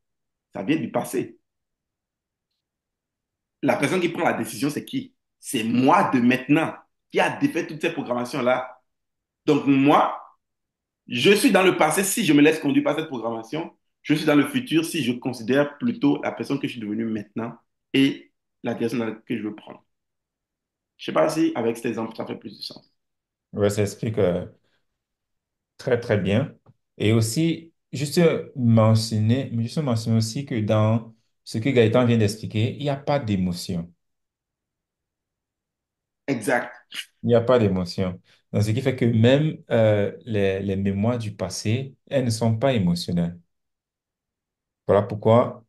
Ça vient du passé. La personne qui prend la décision, c'est qui? C'est moi de maintenant qui a défait toutes ces programmations-là. Donc moi, je suis dans le passé si je me laisse conduire par cette programmation. Je suis dans le futur si je considère plutôt la personne que je suis devenue maintenant et la direction dans laquelle je veux prendre. Je ne sais pas si avec cet exemple, ça fait plus de sens. Ouais, ça explique très, très bien. Et aussi, juste mentionner aussi que dans ce que Gaëtan vient d'expliquer, il n'y a pas d'émotion. Exact. Il n'y a pas d'émotion. Donc, ce qui fait que même les mémoires du passé, elles ne sont pas émotionnelles. Voilà pourquoi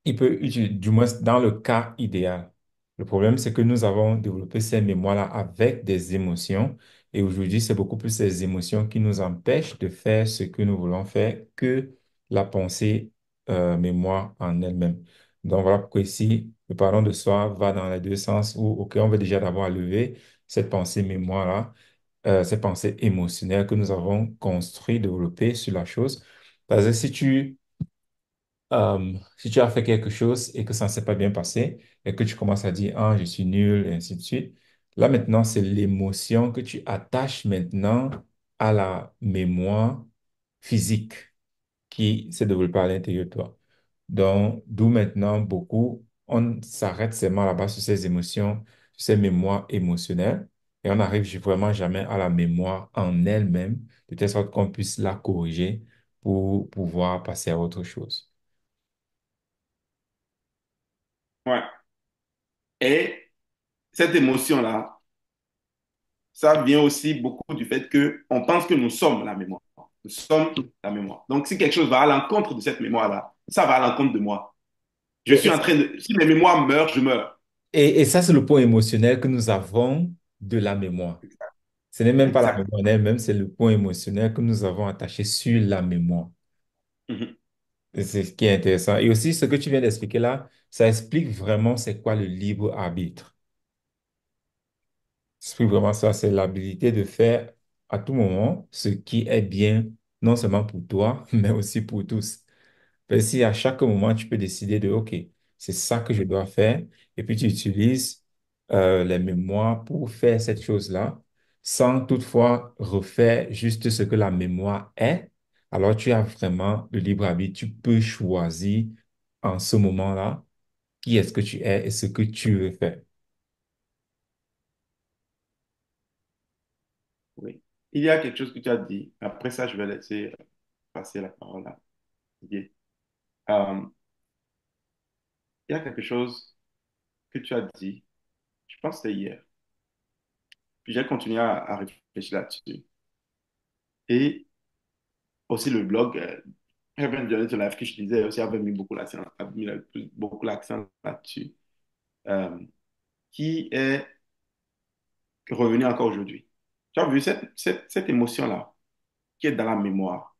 il peut utiliser, du moins dans le cas idéal. Le problème, c'est que nous avons développé ces mémoires-là avec des émotions. Et aujourd'hui, c'est beaucoup plus ces émotions qui nous empêchent de faire ce que nous voulons faire que la pensée mémoire en elle-même. Donc voilà pourquoi ici, le pardon de soi va dans les deux sens où, OK, on veut déjà d'abord lever cette pensée mémoire-là, cette pensée émotionnelle que nous avons construit, développée sur la chose. Parce que si tu as fait quelque chose et que ça ne s'est pas bien passé et que tu commences à dire, ah, je suis nul, et ainsi de suite, là maintenant, c'est l'émotion que tu attaches maintenant à la mémoire physique qui s'est développée à l'intérieur de toi. Donc, d'où maintenant, beaucoup, on s'arrête seulement là-bas sur ces émotions, sur ces mémoires émotionnelles et on n'arrive vraiment jamais à la mémoire en elle-même, de telle sorte qu'on puisse la corriger pour pouvoir passer à autre chose. Ouais. Et cette émotion-là, ça vient aussi beaucoup du fait que on pense que nous sommes la mémoire. Nous sommes la mémoire. Donc, si quelque chose va à l'encontre de cette mémoire-là, ça va à l'encontre de moi. Je Et, suis en train de... Si mes mémoires meurent, je meurs. et ça, c'est le point émotionnel que nous avons de la mémoire. Ce n'est même pas la Exact. mémoire en elle-même, c'est le point émotionnel que nous avons attaché sur la mémoire. Mhm. Et c'est ce qui est intéressant. Et aussi, ce que tu viens d'expliquer là, ça explique vraiment c'est quoi le libre arbitre. Ça explique vraiment ça, c'est l'habilité de faire à tout moment ce qui est bien, non seulement pour toi, mais aussi pour tous. Ben, si à chaque moment, tu peux décider de, OK, c'est ça que je dois faire, et puis tu utilises les mémoires pour faire cette chose-là, sans toutefois refaire juste ce que la mémoire est, alors tu as vraiment le libre arbitre. Tu peux choisir en ce moment-là qui est-ce que tu es et ce que tu veux faire. Oui. Il y a quelque chose que tu as dit. Après ça, je vais laisser passer la parole à Didier. Euh, il y a quelque chose que tu as dit, je pense que c'était hier. Puis j'ai continué à réfléchir là-dessus. Et aussi le blog Heaven Journey to Life que je disais aussi avait mis beaucoup l'accent là-dessus, euh, qui est revenu encore aujourd'hui. Tu as vu cette émotion-là qui est dans la mémoire.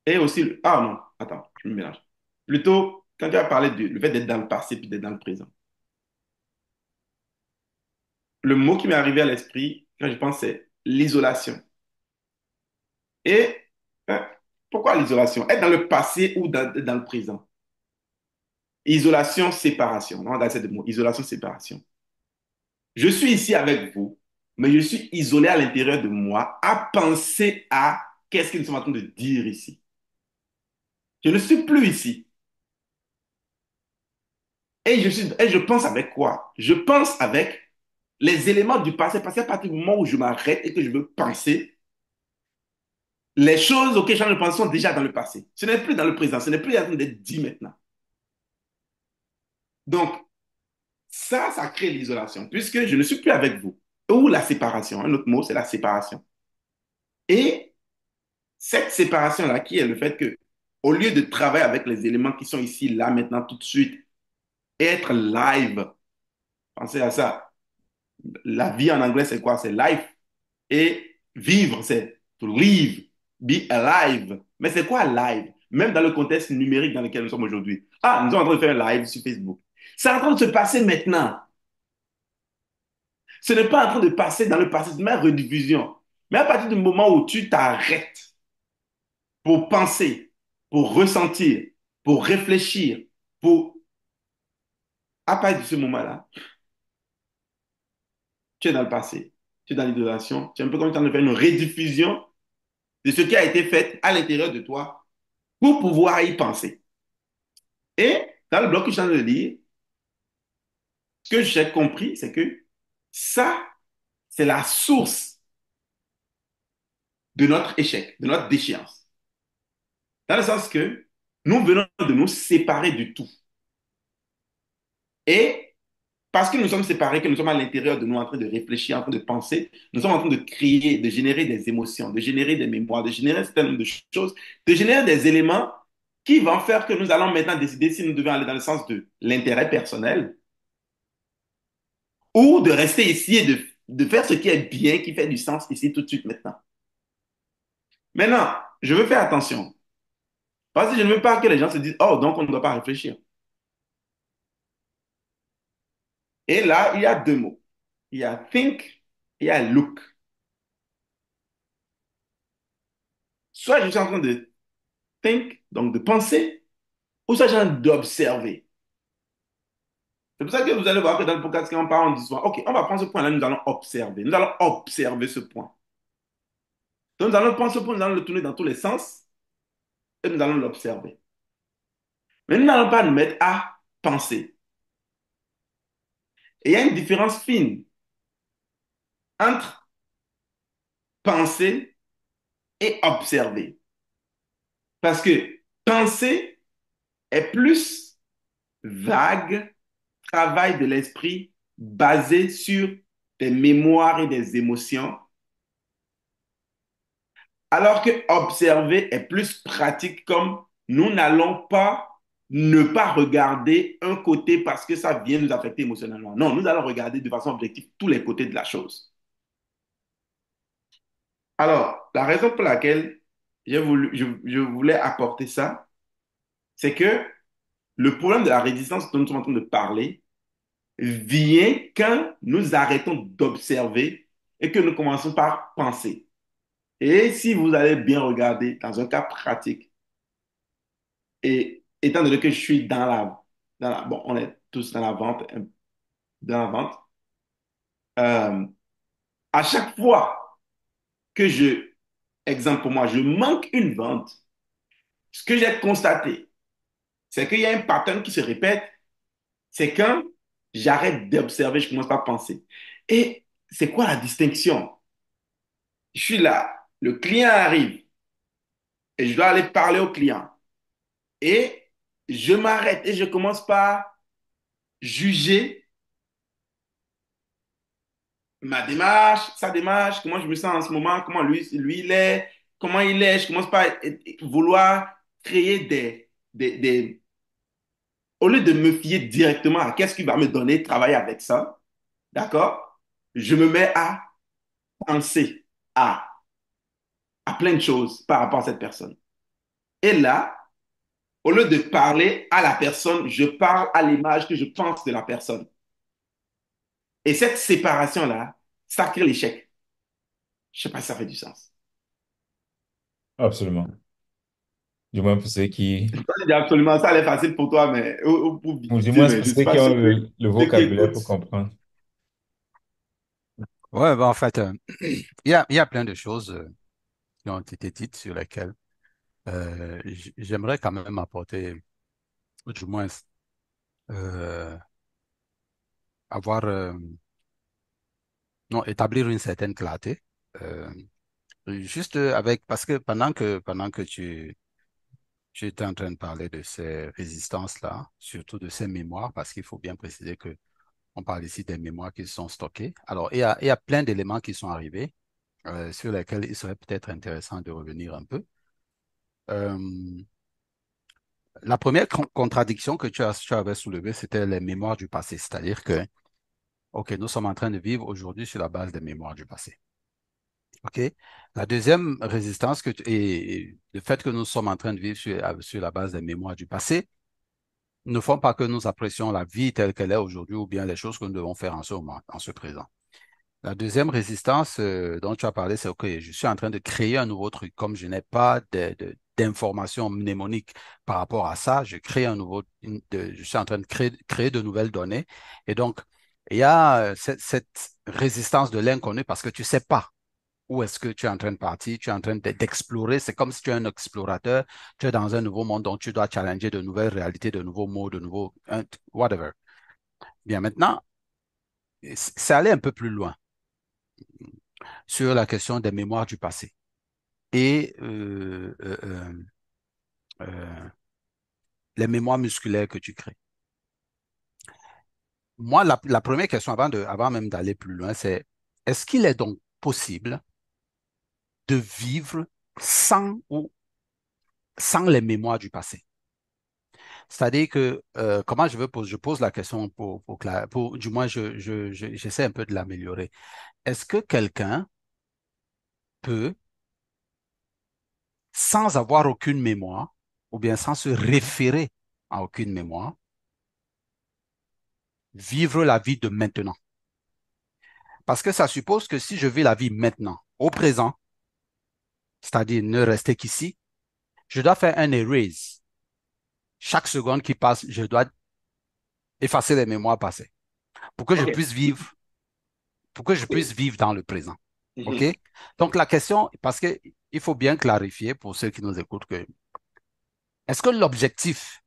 Et aussi, ah non, attends, je me mélange. Plutôt, quand tu as parlé du le fait d'être dans le passé puis d'être dans le présent, le mot qui m'est arrivé à l'esprit quand je pense, c'est l'isolation. Et hein, pourquoi l'isolation? Être dans le passé ou dans le présent? Isolation, séparation. Non, dans ces deux mots, isolation, séparation. Je suis ici avec vous, mais je suis isolé à l'intérieur de moi à penser à qu'est-ce qu'ils sont en train de dire ici. Je ne suis plus ici. Et je pense avec quoi? Je pense avec les éléments du passé, parce qu'à partir du moment où je m'arrête et que je veux penser, les choses auxquelles je pense sont déjà dans le passé. Ce n'est plus dans le présent, ce n'est plus en train d'être dit maintenant. Donc, ça crée l'isolation, puisque je ne suis plus avec vous. Ou la séparation. Un autre mot, c'est la séparation. Et cette séparation-là, qui est le fait que, au lieu de travailler avec les éléments qui sont ici, là, maintenant, tout de suite, être live, pensez à ça. La vie en anglais, c'est quoi? C'est life. Et vivre, c'est to live, be alive. Mais c'est quoi live? Même dans le contexte numérique dans lequel nous sommes aujourd'hui. Ah, nous sommes en train de faire un live sur Facebook. C'est en train de se passer maintenant. Ce n'est pas en train de passer dans le passé, c'est ma rediffusion. Mais à partir du moment où tu t'arrêtes pour penser, pour ressentir, pour réfléchir, pour... À partir de ce moment-là, tu es dans le passé, tu es dans l'idolation, tu es un peu comme si tu en train de faire une rediffusion de ce qui a été fait à l'intérieur de toi pour pouvoir y penser. Et dans le bloc que je viens de lire, ce que j'ai compris, c'est que ça, c'est la source de notre échec, de notre déchéance. Dans le sens que nous venons de nous séparer du tout. Et parce que nous sommes séparés, que nous sommes à l'intérieur de nous en train de réfléchir, en train de penser, nous sommes en train de créer, de générer des émotions, de générer des mémoires, de générer un certain nombre de choses, de générer des éléments qui vont faire que nous allons maintenant décider si nous devons aller dans le sens de l'intérêt personnel ou de rester ici et de faire ce qui est bien, qui fait du sens ici tout de suite maintenant. Maintenant, je veux faire attention. Parce que je ne veux pas que les gens se disent, oh, donc on ne doit pas réfléchir. Et là, il y a deux mots. Il y a think et il y a look. Soit je suis en train de think, donc de penser, ou soit j'ai en train d'observer. C'est pour ça que vous allez voir que dans le podcast, quand on parle, on dit souvent, OK, on va prendre ce point-là, nous allons observer. Nous allons observer ce point. Donc, nous allons prendre ce point, nous allons le tourner dans tous les sens et nous allons l'observer. Mais nous n'allons pas nous mettre à penser. Et il y a une différence fine entre penser et observer. Parce que penser est plus vague, travail de l'esprit, basé sur des mémoires et des émotions, alors que observer est plus pratique comme nous n'allons pas ne pas regarder un côté parce que ça vient nous affecter émotionnellement. Non, nous allons regarder de façon objective tous les côtés de la chose. Alors, la raison pour laquelle je voulais apporter ça, c'est que le problème de la résistance dont nous sommes en train de parler vient quand nous arrêtons d'observer et que nous commençons par penser. Et si vous allez bien regarder dans un cas pratique, et étant donné que je suis bon, on est tous dans la vente, euh, à chaque fois que exemple pour moi, je manque une vente, ce que j'ai constaté, c'est qu'il y a un pattern qui se répète, c'est quand j'arrête d'observer, je commence par penser. Et c'est quoi la distinction? Je suis là, le client arrive et je dois aller parler au client. Et je m'arrête et je commence par juger ma démarche, sa démarche, comment je me sens en ce moment, comment lui il est, comment il est. Je commence par vouloir créer au lieu de me fier directement à qu'est-ce qui va me donner travailler avec ça, d'accord? Je me mets à penser à, à plein de choses par rapport à cette personne. Et là, au lieu de parler à la personne, je parle à l'image que je pense de la personne. Et cette séparation-là, ça crée l'échec. Je ne sais pas si ça fait du sens. Absolument. Du moins pour ceux qui, Je dis absolument, ça allait facile pour toi, mais ou pour ou du difficile, moins mais pour je ne suis ceux pas qui ont sûr que le ceux qui vocabulaire écoutent. pour comprendre. Ouais, ben, en fait, il y a plein de choses qui ont été dites sur lesquelles j'aimerais quand même apporter, ou du moins euh, avoir, non, établir une certaine clarté. Euh, Juste avec, parce que pendant que tu étais en train de parler de ces résistances-là, surtout de ces mémoires, parce qu'il faut bien préciser que on parle ici des mémoires qui sont stockées. Alors, il y a plein d'éléments qui sont arrivés sur lesquels il serait peut-être intéressant de revenir un peu. Euh, la première contradiction que tu avais soulevée, c'était les mémoires du passé, c'est-à-dire que, OK, nous sommes en train de vivre aujourd'hui sur la base des mémoires du passé. OK? La deuxième résistance et le fait que nous sommes en train de vivre sur la base des mémoires du passé ne font pas que nous apprécions la vie telle qu'elle est aujourd'hui ou bien les choses que nous devons faire en ce moment, en ce présent. La deuxième résistance dont tu as parlé, c'est OK, je suis en train de créer un nouveau truc. Comme je n'ai pas d'informations mnémoniques par rapport à ça, je crée je suis en train de créer de nouvelles données. Et donc, il y a cette résistance de l'inconnu parce que tu ne sais pas où est-ce que tu es en train de partir, tu es en train d'explorer. C'est comme si tu es un explorateur, tu es dans un nouveau monde dont tu dois challenger de nouvelles réalités, de nouveaux mots, whatever. Bien, maintenant, c'est aller un peu plus loin sur la question des mémoires du passé et euh, les mémoires musculaires que tu crées. Moi, la première question avant même d'aller plus loin, c'est est-ce qu'il est donc possible de vivre sans sans les mémoires du passé? C'est-à-dire que, comment je pose la question du moins, j'essaie un peu de l'améliorer. Est-ce que quelqu'un peut, sans avoir aucune mémoire, ou bien sans se référer à aucune mémoire, vivre la vie de maintenant? Parce que ça suppose que si je vis la vie maintenant, au présent, c'est-à-dire ne rester qu'ici, je dois faire un erase. Chaque seconde qui passe, je dois effacer les mémoires passées pour que je OK. puisse vivre, pour que je puisse OK. vivre dans le présent. OK? Mhm. Donc la question, parce que il faut bien clarifier pour ceux qui nous écoutent que est-ce que l'objectif,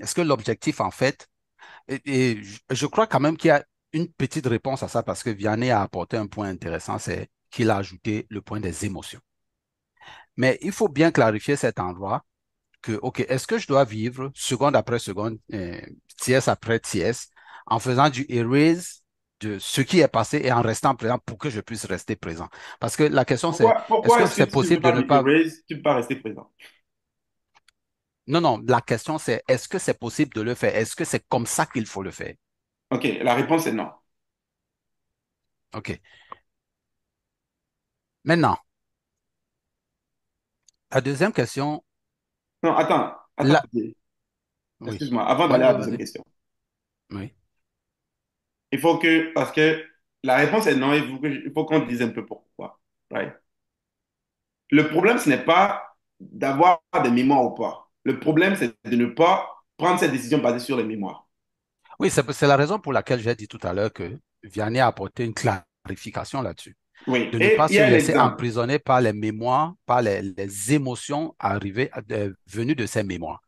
est-ce que l'objectif en fait, et je crois quand même qu'il y a une petite réponse à ça parce que Vianney a apporté un point intéressant, c'est qu'il a ajouté le point des émotions. Mais il faut bien clarifier cet endroit que, OK, est-ce que je dois vivre seconde après seconde, tiers après tiers, en faisant du erase de ce qui est passé et en restant présent pour que je puisse rester présent. Parce que la question, c'est, est-ce Pourquoi que est-ce que c'est si tu ne veux possible de pas ne du pas... erase, tu ne peux pas rester présent? Non, non, la question, c'est, est-ce que c'est possible de le faire? Est-ce que c'est comme ça qu'il faut le faire? Ok, la réponse est non. OK. Maintenant, la deuxième question, Non, attends, là, Didier. oui, Excuse-moi, avant oui, d'aller à oui, la deuxième vas-y. question. Oui. Parce que la réponse est non, il faut qu'on dise un peu pourquoi. Right? Le problème, ce n'est pas d'avoir des mémoires ou pas. Le problème, c'est de ne pas prendre cette décision basée sur les mémoires. Oui, c'est la raison pour laquelle j'ai dit tout à l'heure que Vianney a apporté une clarification là-dessus. Oui, De ne et pas il y se a un laisser exemple. emprisonner par les mémoires, par les émotions arrivées, venues de ces mémoires.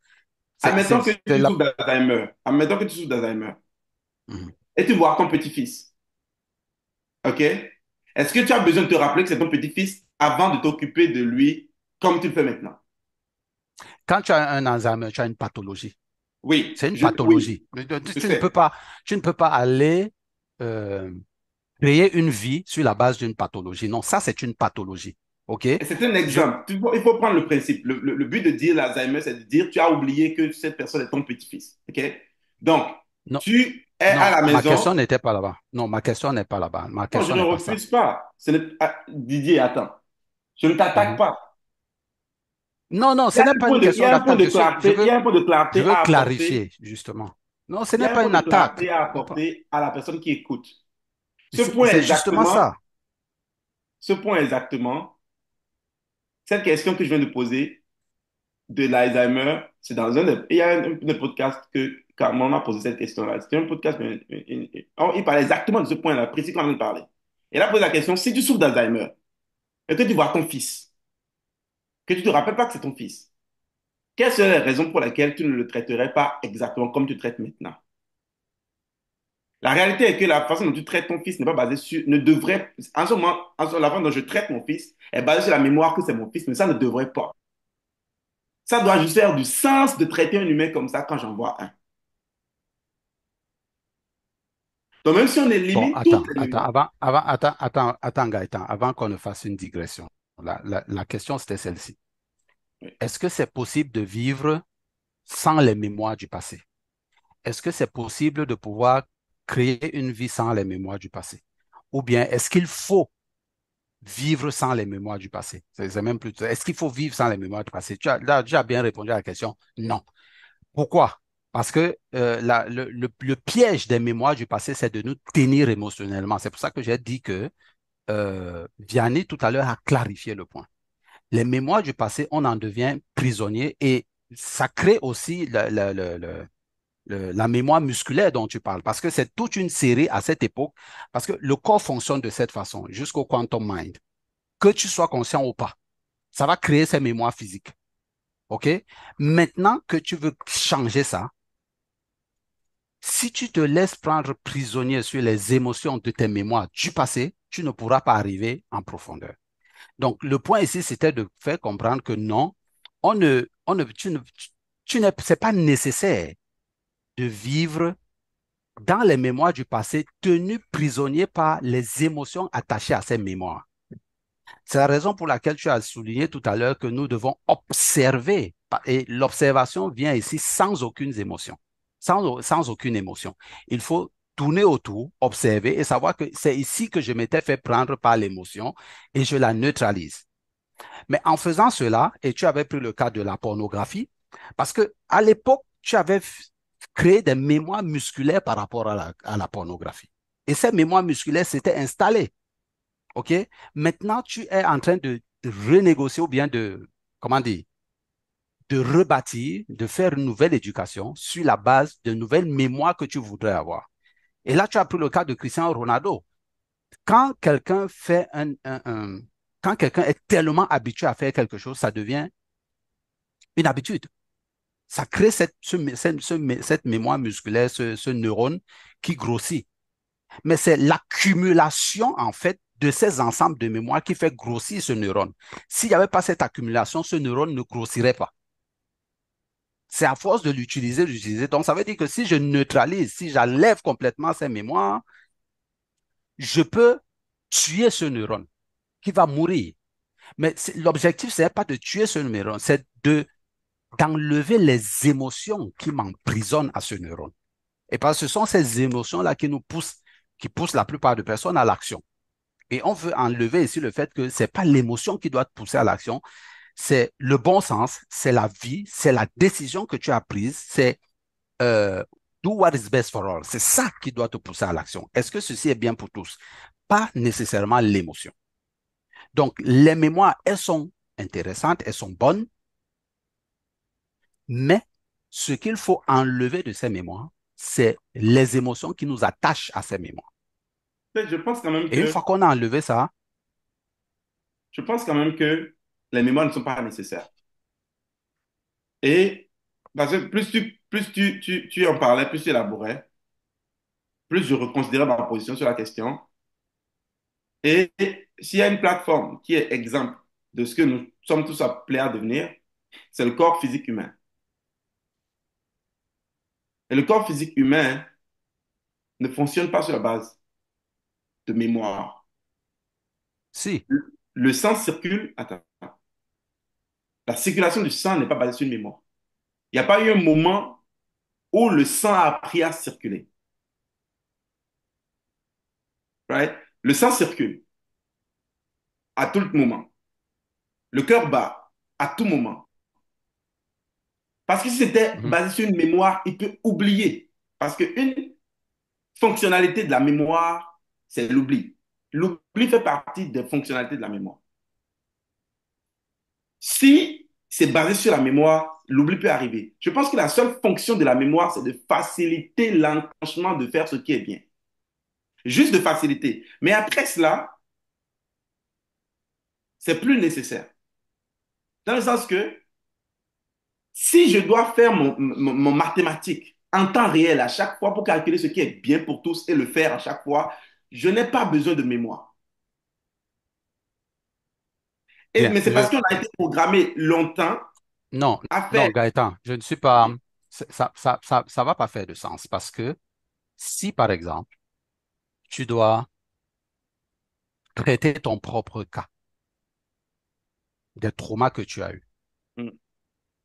Admettons que C'est tu la... souffres d'Alzheimer. Admettons que tu souffres d'Alzheimer. Mhm. Et tu vois ton petit-fils. OK? Est-ce que tu as besoin de te rappeler que c'est ton petit-fils avant de t'occuper de lui comme tu le fais maintenant? Quand tu as un Alzheimer, tu as une pathologie. Oui, C'est une oui, pathologie. je Tu ne peux sais. pas, tu ne peux pas aller euh, créer une vie sur la base d'une pathologie. Non, ça, c'est une pathologie. OK? Et c'est un Je, exemple. Il faut prendre le principe. Le but de dire l'Alzheimer, c'est de dire tu as oublié que cette personne est ton petit-fils. OK? Donc, non, tu es à non, la ma question maison. n'était pas là-bas. Non, ma question n'est pas là-bas. Ma Non, je question ne n'est pas ça. refuse pas. Didier, attends. Je ne t'attaque Mhm. pas. Non, non, ce n'est pas une Il y question a un point d'attaque. de clarté, il y a un point de Je clarté veux à apporter. clarifier, justement. Non, ce Il y n'est a un pas point une de attaque. clarté à apporter à la personne qui écoute. Ce point C'est justement exactement, ça. ce point exactement, cette question que je viens de poser de l'Alzheimer, c'est dans il y a un podcast que Carmen a posé cette question-là. C'était un podcast, il parlait exactement de ce point-là, précis quand il parlait. Il a posé la question, si tu souffres d'Alzheimer et que tu vois ton fils, que tu ne te rappelles pas que c'est ton fils, quelles seraient les raisons pour lesquelles tu ne le traiterais pas exactement comme tu le traites maintenant? La réalité est que la façon dont tu traites ton fils n'est pas basée sur, ne devrait, en ce moment, la façon dont je traite mon fils est basée sur la mémoire que c'est mon fils, mais ça ne devrait pas. Ça doit juste faire du sens de traiter un humain comme ça quand j'en vois un. Donc même si on Bon, élimine toutes attends, les mémoires, attends, Gaëtan, avant qu'on ne fasse une digression. La question, c'était celle-ci. oui. Est-ce que c'est possible de vivre sans les mémoires du passé? Est-ce que c'est possible de pouvoir créer une vie sans les mémoires du passé? Ou bien est-ce qu'il faut vivre sans les mémoires du passé? C'est même plus. Est-ce qu'il faut vivre sans les mémoires du passé? Tu as bien répondu à la question. Non. Pourquoi? Parce que le piège des mémoires du passé, c'est de nous tenir émotionnellement. C'est pour ça que j'ai dit que Vianney tout à l'heure a clarifié le point. Les mémoires du passé, on en devient prisonnier et ça crée aussi la mémoire musculaire dont tu parles, parce que c'est toute une série à cette époque, parce que le corps fonctionne de cette façon, jusqu'au quantum mind. Que tu sois conscient ou pas, ça va créer ces mémoires physiques. OK? Maintenant que tu veux changer ça, si tu te laisses prendre prisonnier sur les émotions de tes mémoires du passé, tu ne pourras pas arriver en profondeur. Donc, le point ici, c'était de faire comprendre que non, c'est pas nécessaire de vivre dans les mémoires du passé, tenu prisonnier par les émotions attachées à ces mémoires. C'est la raison pour laquelle tu as souligné tout à l'heure que nous devons observer. Et l'observation vient ici sans aucune émotion. Sans aucune émotion. Il faut tourner autour, observer et savoir que c'est ici que je m'étais fait prendre par l'émotion et je la neutralise. Mais en faisant cela, et tu avais pris le cas de la pornographie, parce que à l'époque, tu avais créé des mémoires musculaires par rapport à la pornographie. Et ces mémoires musculaires s'étaient installées. OK? Maintenant, tu es en train de renégocier ou bien de, comment dire, de rebâtir, de faire une nouvelle éducation sur la base de nouvelles mémoires que tu voudrais avoir. Et là, tu as pris le cas de Cristiano Ronaldo. Quand quelqu'un fait quand quelqu'un est tellement habitué à faire quelque chose, ça devient une habitude. Ça crée cette mémoire musculaire, ce neurone qui grossit. Mais c'est l'accumulation, en fait, de ces ensembles de mémoire qui fait grossir ce neurone. S'il n'y avait pas cette accumulation, ce neurone ne grossirait pas. C'est à force de l'utiliser. Donc, ça veut dire que si je neutralise, si j'enlève complètement ces mémoires, je peux tuer ce neurone qui va mourir. Mais l'objectif, ce n'est pas de tuer ce neurone, c'est d'enlever les émotions qui m'emprisonnent à ce neurone. Et parce que ce sont ces émotions-là qui poussent la plupart des personnes à l'action. Et on veut enlever ici le fait que ce n'est pas l'émotion qui doit te pousser à l'action, c'est le bon sens, c'est la vie, c'est la décision que tu as prise, c'est euh, do what is best for all. C'est ça qui doit te pousser à l'action. Est-ce que ceci est bien pour tous? Pas nécessairement l'émotion. Donc, les mémoires, elles sont intéressantes, elles sont bonnes, mais ce qu'il faut enlever de ces mémoires, c'est les émotions qui nous attachent à ces mémoires. Je pense quand même Et une que, fois qu'on a enlevé ça, je pense quand même que les mémoires ne sont pas nécessaires. Et parce que tu en parlais, plus tu élaborais, plus je reconsidérais ma position sur la question. Et s'il y a une plateforme qui est exemple de ce que nous sommes tous appelés à devenir, c'est le corps physique humain. Et le corps physique humain ne fonctionne pas sur la base de mémoire. si, Le sang circule. Attends. La circulation du sang n'est pas basée sur une mémoire. Il n'y a pas eu un moment où le sang a appris à circuler. Right? Le sang circule à tout moment. Le cœur bat à tout moment. Parce que si c'était mhm, basé sur une mémoire, il peut oublier. Parce qu'une fonctionnalité de la mémoire, c'est l'oubli. L'oubli fait partie des fonctionnalités de la mémoire. Si c'est basé sur la mémoire, l'oubli peut arriver. Je pense que la seule fonction de la mémoire, c'est de faciliter l'enclenchement de faire ce qui est bien. Juste de faciliter. Mais après cela, c'est plus nécessaire. Dans le sens que si je dois faire mon mathématique en temps réel à chaque fois pour calculer ce qui est bien pour tous et le faire à chaque fois, je n'ai pas besoin de mémoire. bien, Mais c'est parce qu'on a été programmé longtemps non, à non, faire. Gaëtan, je ne suis pas, ça va pas faire de sens parce que si, par exemple, tu dois traiter ton propre cas, des traumas que tu as eus Mm.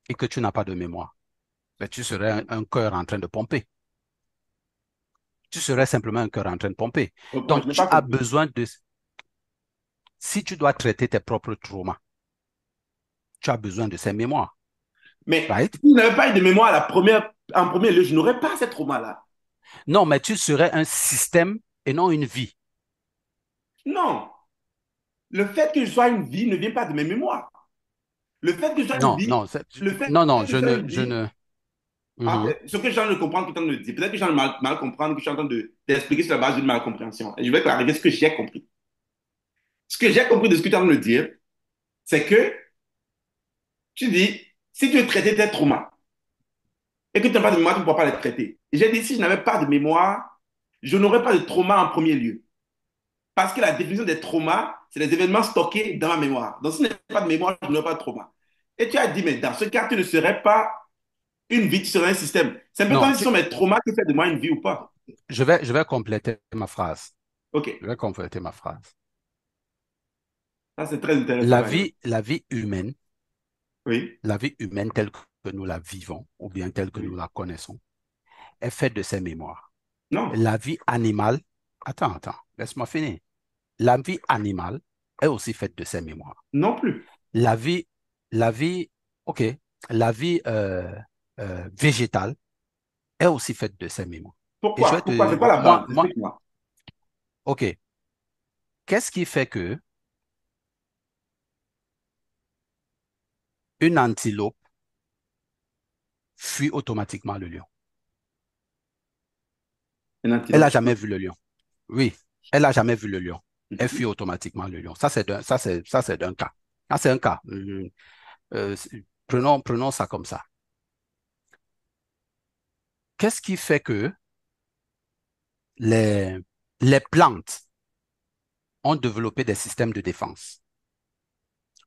et que tu n'as pas de mémoire, ben, tu serais un cœur en train de pomper. Tu serais simplement un cœur en train de pomper. Reprends, je Donc, n'ai tu pas as compris. besoin de, si tu dois traiter tes propres traumas, tu as besoin de ces mémoires, Mais right? si je n'avais pas eu de mémoire en premier lieu, je n'aurais pas ces traumas-là. Non, mais tu serais un système et non une vie. Non. Le fait que je sois une vie ne vient pas de mes mémoires. Le fait que je sois une Non, vie, non, le fait non, non, que je sois une je vie, ne. Mhm. ce que je suis en train de comprendre que tu es en train de dire, peut-être que je suis en train de mal comprendre, que je suis en train d'expliquer sur la base d'une malcompréhension. Et je vais clarifier ce que j'ai compris. Ce que j'ai compris de ce que tu es en train de dire, c'est que tu dis, si tu veux traiter tes traumas et que tu n'as pas de mémoire, tu ne pourras pas les traiter. Et j'ai dit, si je n'avais pas de mémoire, je n'aurais pas de trauma en premier lieu. Parce que la définition des traumas, c'est les événements stockés dans ma mémoire. Donc, si je n'ai pas de mémoire, je n'aurai pas de trauma. Et tu as dit, mais dans ce cas, tu ne serais pas une vie, tu serais un système. C'est un peu Non, comme si ce sont mes traumas qui font de moi une vie ou pas. je vais compléter ma phrase. OK. Je vais compléter ma phrase. Ça, c'est très intéressant, d'ailleurs. Oui. La vie humaine telle que nous la vivons, ou bien telle que nous Oui. la connaissons, est faite de ces mémoires. Non. La vie animale, attends, laisse-moi finir. La vie animale est aussi faite de ces mémoires. Non plus. La vie, la vie, ok, la vie végétale est aussi faite de ces mémoires. Et je Pourquoi? vais Pourquoi? C'est te, quoi la base? moi, Explique-moi. ok, qu'est-ce qui fait que une antilope fuit automatiquement le lion? Un Elle n'a antilope. jamais vu le lion. Oui, elle n'a jamais vu le lion. Elle Mhm. fuit automatiquement le lion. Ça, c'est d'un cas. Ça, c'est un cas. Prenons ça comme ça. Qu'est-ce qui fait que les, les plantes ont développé des systèmes de défense?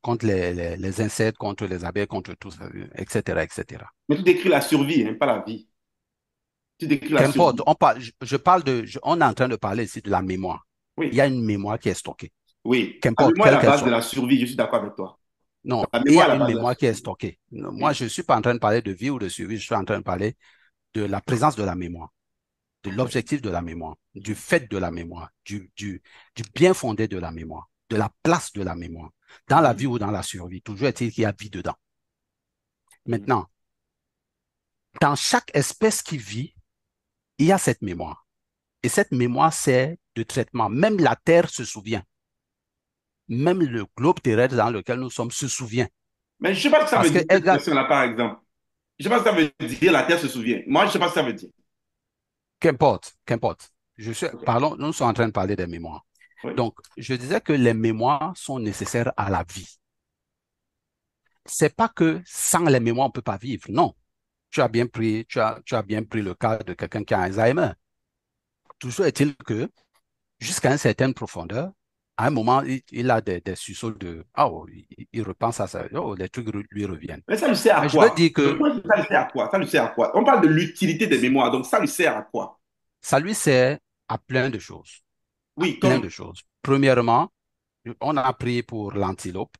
contre les insectes, contre les abeilles, contre tout ça, etc., etc. Mais tu décris la survie, hein, pas la vie. Tu décris la Qu'importe, survie. je parle on est en train de parler ici de la mémoire. Il y Oui, a une mémoire qui est stockée. oui. La Qu'importe, mémoire est quelle la qu'elle base de soit. la survie, je suis d'accord avec toi. Non, La il y mémoire est a la une base de la mémoire qui est survie. stockée. Moi, Oui, je ne suis pas en train de parler de vie ou de survie, je suis en train de parler de la présence de la mémoire, de l'objectif de la mémoire, du fait de la mémoire, du bien fondé de la mémoire, de la place de la mémoire, dans la mhm, vie ou dans la survie. Toujours est-il qu'il y a vie dedans. mhm. Maintenant, dans chaque espèce qui vit, il y a cette mémoire. Et cette mémoire sert de traitement. Même la Terre se souvient. Même le globe terrestre dans lequel nous sommes se souvient. Mais je ne sais pas ce que ça veut Parce que, dire, cette question-là, par exemple. Je ne sais pas ce que ça veut dire, la Terre se souvient. Moi, je ne sais pas ce que ça veut dire. qu'importe, qu'importe. Ok. Parlons, nous sommes en train de parler des mémoires. Oui. Donc, je disais que les mémoires sont nécessaires à la vie. C'est pas que sans les mémoires, on ne peut pas vivre. Non. Tu as bien pris le cas de quelqu'un qui a Alzheimer. Toujours est-il que, jusqu'à une certaine profondeur, à un moment, il a des sursauts de, oh, il repense à ça, oh, les trucs lui reviennent. Mais ça lui sert à Mais je veux quoi? dire Le que point, c'est ça lui sert à quoi? Ça lui sert à quoi? On parle de l'utilité des mémoires, donc ça lui sert à quoi? ça lui sert à plein de choses. À Oui, plein comme. de choses. Premièrement, on a pris pour l'antilope.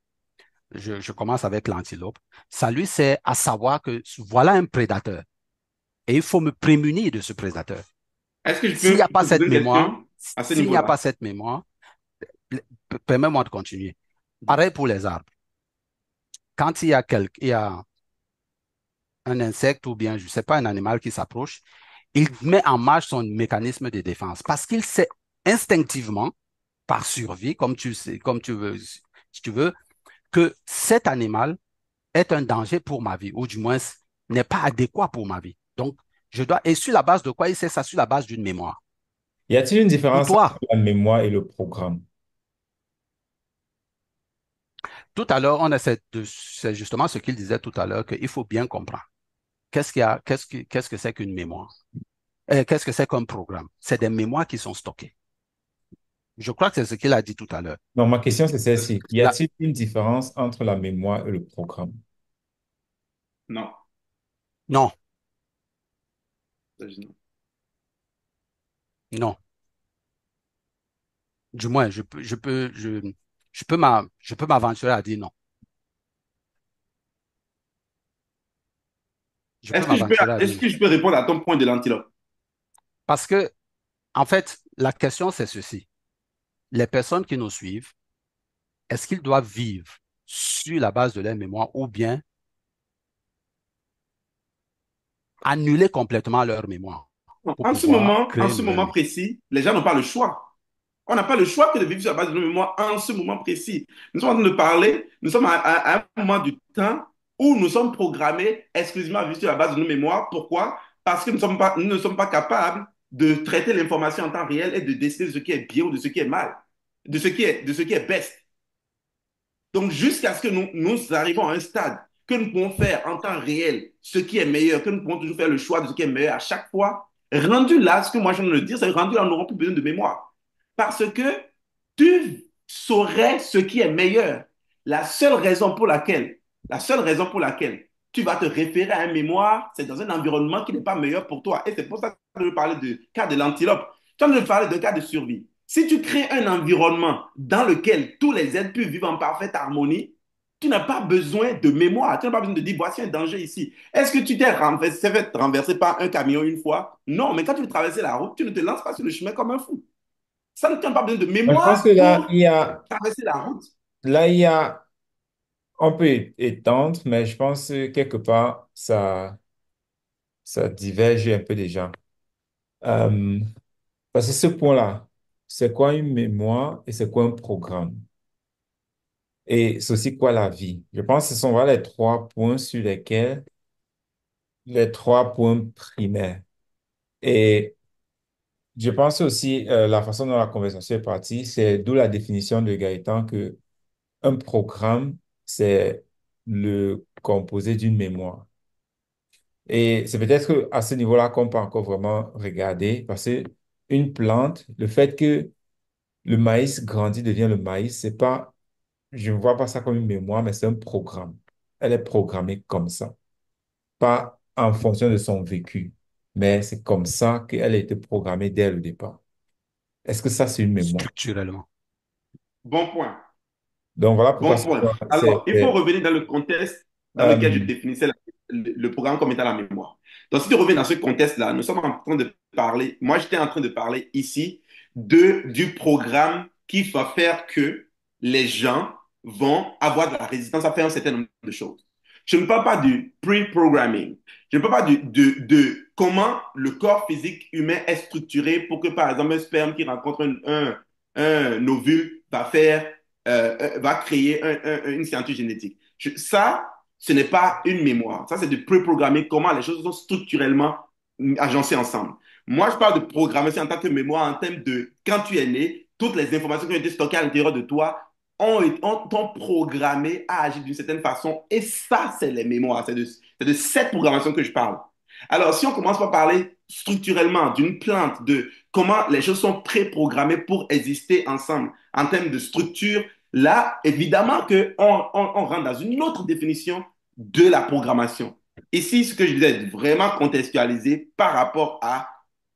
Je commence avec l'antilope. Ça lui sert à savoir que voilà un prédateur et il faut me prémunir de ce prédateur. Est-ce que je S'il peux n'y a pas te poser cette une mémoire, question à ce s'il n'y a pas niveau-là? cette mémoire, permets-moi de continuer. Pareil pour les arbres. Quand il y a un insecte ou bien, je ne sais pas, un animal qui s'approche, il met en marche son mécanisme de défense parce qu'il sait instinctivement, par survie, comme tu sais, comme tu veux, si tu veux, que cet animal est un danger pour ma vie, ou du moins n'est pas adéquat pour ma vie. Donc, et sur la base de quoi il sait ça? Sur la base d'une mémoire. Y a-t-il une Pour différence entre toi, la mémoire et le programme? tout à l'heure, c'est justement ce qu'il disait tout à l'heure, qu'il faut bien comprendre. Qu'est-ce que c'est qu'une mémoire? Qu'est-ce que c'est qu'un programme? C'est des mémoires qui sont stockées. Je crois que c'est ce qu'il a dit tout à l'heure. Non, ma question c'est celle-ci. Y Là, a-t-il une différence entre la mémoire et le programme? Non. non, Non. non. Du moins, je peux m'aventurer à dire non. Je peux m'aventurer à dire Est-ce non. que je peux répondre à ton point de l'antilope? Parce que, en fait, la question, c'est ceci. Les personnes qui nous suivent, est-ce qu'ils doivent vivre sur la base de leur mémoire ou bien annuler complètement leur mémoire pour pouvoir En créer une ce nouvelle moment vie? précis, les gens n'ont pas le choix. On n'a pas le choix que de vivre sur la base de nos mémoires en ce moment précis. Nous sommes en train de parler, nous sommes à un moment du temps où nous sommes programmés exclusivement à vivre sur la base de nos mémoires. Pourquoi? Parce que nous ne sommes pas capables de traiter l'information en temps réel et de décider de ce qui est bien ou de ce qui est mal, de ce qui est best. Donc, jusqu'à ce que nous arrivons à un stade que nous pouvons faire en temps réel ce qui est meilleur, que nous pouvons toujours faire le choix de ce qui est meilleur à chaque fois, rendu là, ce que moi je viens de le dire, c'est rendu là, nous n'aurons plus besoin de mémoire. Parce que tu saurais ce qui est meilleur. La seule raison pour laquelle, la seule raison pour laquelle tu vas te référer à une mémoire, c'est dans un environnement qui n'est pas meilleur pour toi. Et c'est pour ça que je parlais du cas de l'antilope. Tu as parler de cas de survie. Si tu crées un environnement dans lequel tous les êtres peuvent vivre en parfaite harmonie, tu n'as pas besoin de mémoire. Tu n'as pas besoin de dire, voici un danger ici. Est-ce que tu t'es fait renverser par un camion une fois? Non, mais quand tu veux traverser la route, tu ne te lances pas sur le chemin comme un fou. Ça ne tient pas besoin de Moi, je pense que mémoire pour traverser la route. là, il y a, on peut étendre, mais je pense que quelque part, ça diverge un peu déjà. Euh, Parce que ce point-là, c'est quoi une mémoire et c'est quoi un programme? Et c'est aussi quoi la vie? Je pense que ce sont voilà les trois points sur lesquels, les trois points primaires. Et je pense aussi, la façon dont la conversation est partie, c'est d'où la définition de Gaëtan que un programme, c'est le composé d'une mémoire. Et c'est peut-être à ce niveau-là qu'on peut encore vraiment regarder, parce que une plante, le fait que le maïs grandit, devient le maïs, c'est pas je ne vois pas ça comme une mémoire, mais c'est un programme. Elle est programmée comme ça, pas en fonction de son vécu, mais c'est comme ça qu'elle a été programmée dès le départ. Est-ce que ça, c'est une mémoire? structurellement. Bon point. Donc voilà pourquoi Bon point. c'est, Alors, il faut revenir dans le contexte dans lequel je euh, définissais le programme comme étant la mémoire. Donc, si tu reviens dans ce contexte-là, nous sommes en train de parler, moi j'étais en train de parler ici du programme qui va faire que les gens vont avoir de la résistance à faire un certain nombre de choses. Je ne parle pas du pre-programming. Je ne parle pas de comment le corps physique humain est structuré pour que, par exemple, un sperme qui rencontre un ovule va créer une science génétique. Ça, ce n'est pas une mémoire. Ça, c'est de préprogrammer comment les choses sont structurellement agencées ensemble. Moi, je parle de programmation en tant que mémoire en termes de quand tu es né, toutes les informations qui ont été stockées à l'intérieur de toi ont programmé à agir d'une certaine façon. Et ça, c'est les mémoires. C'est de cette programmation que je parle. Alors, si on commence par parler structurellement d'une plante, de comment les choses sont préprogrammées pour exister ensemble en termes de structure, là, évidemment qu'on rentre dans une autre définition de la programmation. Ici, ce que je disais, est vraiment contextualisé par rapport à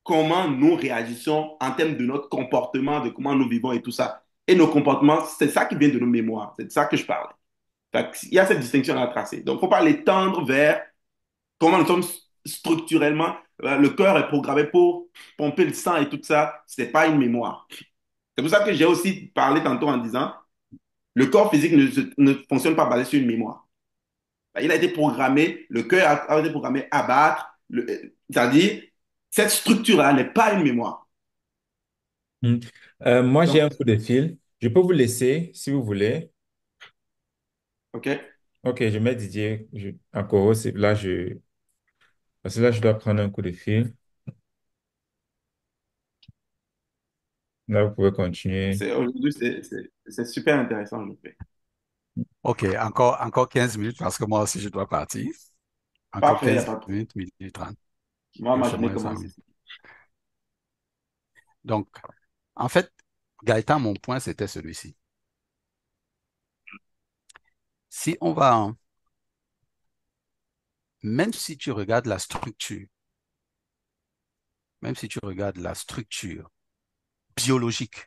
comment nous réagissons en termes de notre comportement, de comment nous vivons et tout ça. Et nos comportements, c'est ça qui vient de nos mémoires. C'est de ça que je parle. Il y a cette distinction à tracer. Donc, il ne faut pas les tendre vers comment nous sommes structurellement. Le cœur est programmé pour pomper le sang et tout ça. Ce n'est pas une mémoire. C'est pour ça que j'ai aussi parlé tantôt en disant le corps physique ne fonctionne pas basé sur une mémoire. Il a été programmé, le cœur a été programmé à battre. C'est-à-dire, cette structure-là n'est pas une mémoire. hmm. Moi, j'ai un Donc, coup de fil. Je peux vous laisser si vous voulez. OK? Ok, je mets Didier encore. Parce que là, je dois prendre un coup de fil. Là, vous pouvez continuer. Aujourd'hui, c'est super intéressant, je fais. OK, encore 15 minutes parce que moi aussi, je dois partir. Encore Parfait, il n'y a 15 pas de problème. minutes, midi 30. Moi, Et ma chez journée moi, ça commence minutes. ici. Donc, en fait, Gaëtan, mon point, c'était celui-ci. Si on va, même si tu regardes la structure, même si tu regardes la structure biologique